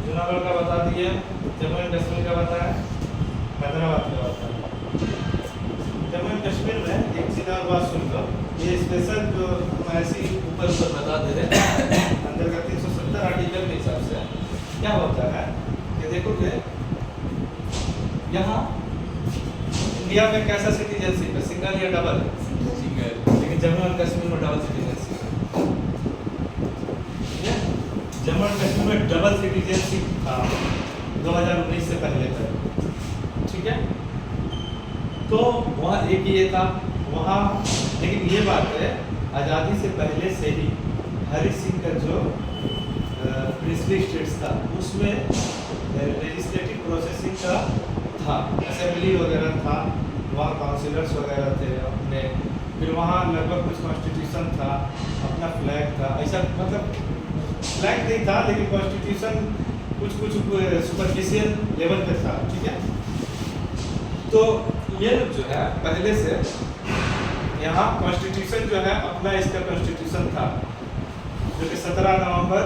जूनागढ़ का बता दिए, जम्मू एंड कश्मीर का बताया, हैदराबाद का बताया। जम्मू एंड कश्मीर में एक चीज और बात सुन लो, ये स्पेशल जो हम ऐसे ही ऊपर बता दे रहे हैं, अंदर का 370 आर्टिकल के हिसाब से क्या होता है कि देखोगे यहाँ इंडिया में कैसा सिटीजनशिप है, सिंगल या डबल? सिंगल। लेकिन जम्मू एंड कश्मीर में डबल सिटीजनशिप है। जम्मू एंड कश्मीर में डबल सिटीजनशिप था 2019 से पहले तक, ठीक है। तो वहाँ एक ये था वहाँ, लेकिन ये बात है आज़ादी से पहले से ही हरि सिंह का जो प्रिंसली स्टेट्स था उसमें लेजिस्लेटिव प्रोसेसिंग का था, असेंबली वगैरह था, वहाँ काउंसिलर्स वगैरह थे अपने, फिर वहाँ लगभग कुछ कॉन्स्टिट्यूशन था, अपना फ्लैग था, ऐसा मतलब फ्लैग नहीं था लेकिन कॉन्स्टिट्यूशन कुछ सुपरफिशियल लेवल पे था, ठीक है। तो ये जो है पहले से यहाँ कॉन्स्टिट्यूशन जो है अपना इसका कॉन्स्टिट्यूशन था, जो कि 17 नवंबर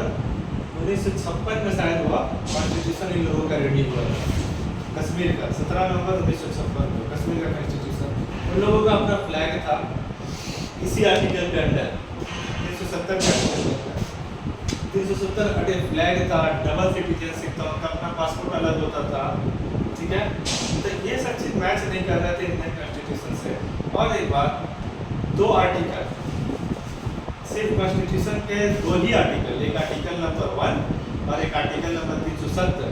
1956 में शायद हुआ कॉन्स्टिट्यूशन इन लोगों का रेडी हुआ था, कश्मीर का 17 नवंबर 1956 में कश्मीर का कॉन्स्टिट्यूशन। उन लोगों का अपना फ्लैग था इसी आर्टिकल के अंडर 370 का 370 फ्लैग था, डबल सिटीजनशिप था, उनका अपना पासपोर्ट अलग होता था, ठीक है। तो ये सब चीज मैच नहीं कर रहे थे इंडियन कॉन्स्टिट्यूशन से। और एक बात, 2 आर्टिकल सिर्फ कॉन्स्टिट्यूशन के 2 ही आर्टिकल, एक आर्टिकल नंबर 1 और एक आर्टिकल नंबर 370,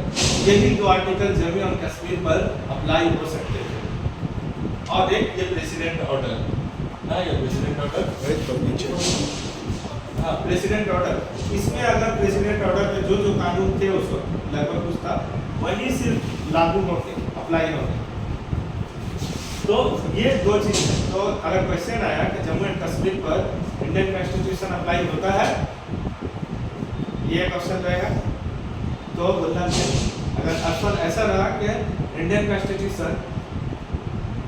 यही 2 आर्टिकल जम्मू और कश्मीर पर अप्लाई हो सकते थे। और एक ये प्रेसिडेंट ऑर्डर, ना ये प्रेसिडेंट ऑर्डर, हाँ प्रेसिडेंट ऑर्डर, इसमें अगर प्रेसिडेंट ऑर्डर पे जो कानून थे उस वक्त लगभग कुछ था, वही सिर्फ लागू होते, अप्लाई होते। तो ये 2 चीज़ है। तो अगर क्वेश्चन आया कि जम्मू एंड कश्मीर पर इंडियन कॉन्स्टिट्यूशन अप्लाई होता है, ये क्वेश्चन रहेगा, तो बोलना चाहिए। अगर अक्सर ऐसा रहा कि Indian constitution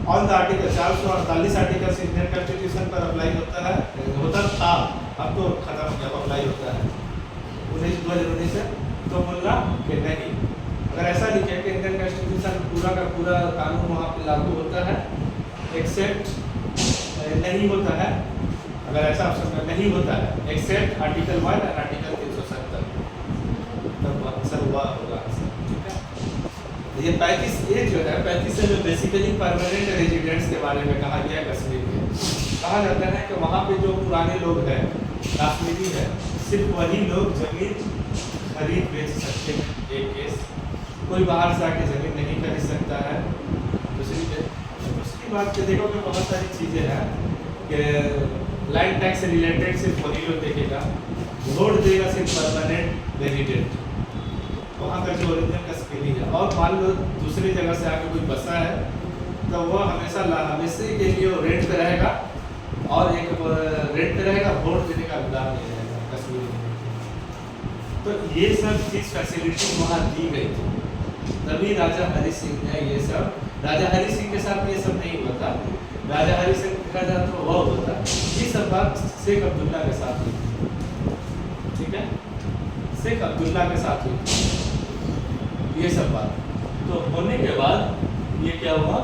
on the article 448 article से इंडियन कॉन्स्टिट्यूशन पर अप्लाई होता है, होता था, अब तो खत्म हो गया, अप्लाई होता है 2019 से, तो बोलना कि नहीं। अगर ऐसा लिखे कि इंडियन कॉन्स्टिट्यूशन पूरा का पूरा कानून वहाँ पे लागू होता है, एक्सेप्ट नहीं होता है, अगर ऐसा ऑप्शन नहीं होता है, एक्सेप्ट आर्टिकल 1 और आर्टिकल 370, तब आंसर हुआ होगा, ठीक है। ये 35A जो है, 35A में बेसिकली परमानेंट रेजिडेंट्स के बारे में कहा गया कश्मीर में। कहा जाता है कि वहाँ पे जो पुराने लोग हैं, कश्मीरी है, सिर्फ वही लोग जमीन खरीद बेच सकते हैं, एक केस, कोई बाहर से आके ज़मीन नहीं खरीद सकता है। दूसरी बात के देखो कि बहुत सारी चीज़ें हैं कि लैंड टैक्स से रिलेटेड सिर्फ वही लोग देखेगा, वोट देगा सिर्फ परमानेंट रेजिडेंट, वहाँ का जो ओरिजिनल कश्मीरी है। और मान लो दूसरी जगह से आके कोई बसा है, तो वो हमेशा के लिए रेंट पे रहेगा, और एक रेंट पे रहेगा, वोट देने का अधिकार नहीं रहेगा कश्मीरी। तो ये सब चीज़ फैसिलिटी वहाँ दी गई थी, तभी राजा हरि सिंह ने ये सब, राजा हरि सिंह के साथ ये सब नहीं हुआ था। राजा हरि सिंह का था तो वह हुआ था। ये सब बात शेख अब्दुल्ला के साथ हुई थी, ठीक है, शेख अब्दुल्ला के साथ हुई थी ये सब बात। तो होने के बाद ये क्या हुआ,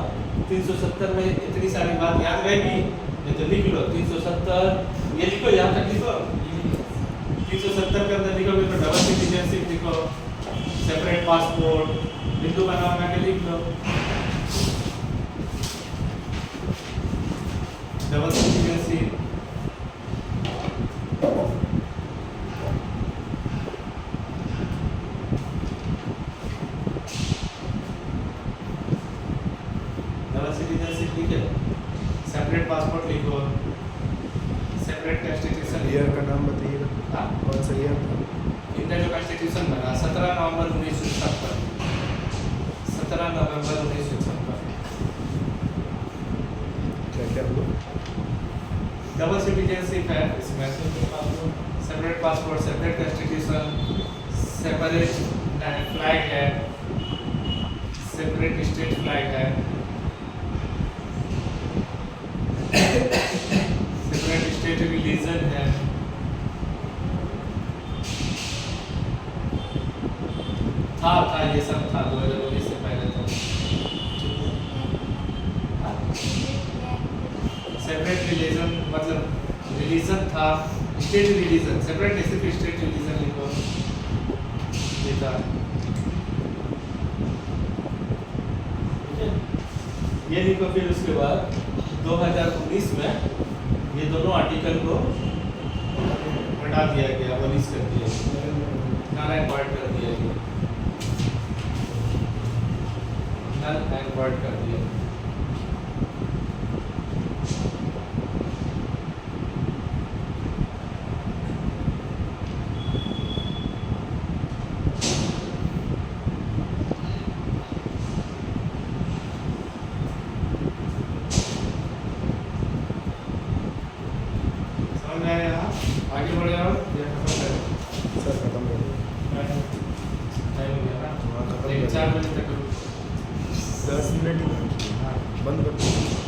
370 में इतनी सारी बात याद रहेगी, नहीं तो लिख लो 370, ये लिखो, यहाँ तक लिखो। 370 के अंदर लिखोगे तो डबल सिटीजनशिप लिखो, सेपरेट पासपोर्ट, बिंदु बना के लिख लो, डबल सिटीजनशिप, डबल सिटीजनशिप लिखे, सेपरेट पासपोर्ट लिखो, सेपरेट कॉन्स्टिट्यूशन ईयर का नाम बताइएगा, हाँ, कौन सा ईयर था? इनका जो कॉन्स्टिट्यूशन बना 17 नवंबर 1956, 17 नवंबर 1956। क्या क्या हुआ? डबल सिटीजनशिप है इसमें, separate passport, separate constitution, separate flag है, सेपरेट स्टेट फ्लैग है, सेपरेट स्टेट रिलीजन है, था ये सब था 2019 से पहले तो। सेपरेट रिलीजन मतलब रिलीजन था, स्टेट रिलीजन, सेपरेट नहीं, सिर्फ स्टेट रिलीजन लिखो, ये था, ठीक है। ये लिखो। फिर उसके बाद 2019 में ये दोनों आर्टिकल को हटा दिया गया, अबॉलिश कर दिया गया, नल एंड वॉइड कर दिया गया, नल एंड वॉइड कर दिया। समझ में आया? आगे बढ़े और या खत्म करें? सर खत्म कर दो। टाइम हो गया ना, हाँ, खत्म एक कर 4 दो। बजे तक 10 मिनट ही हाँ। बंद कर दो।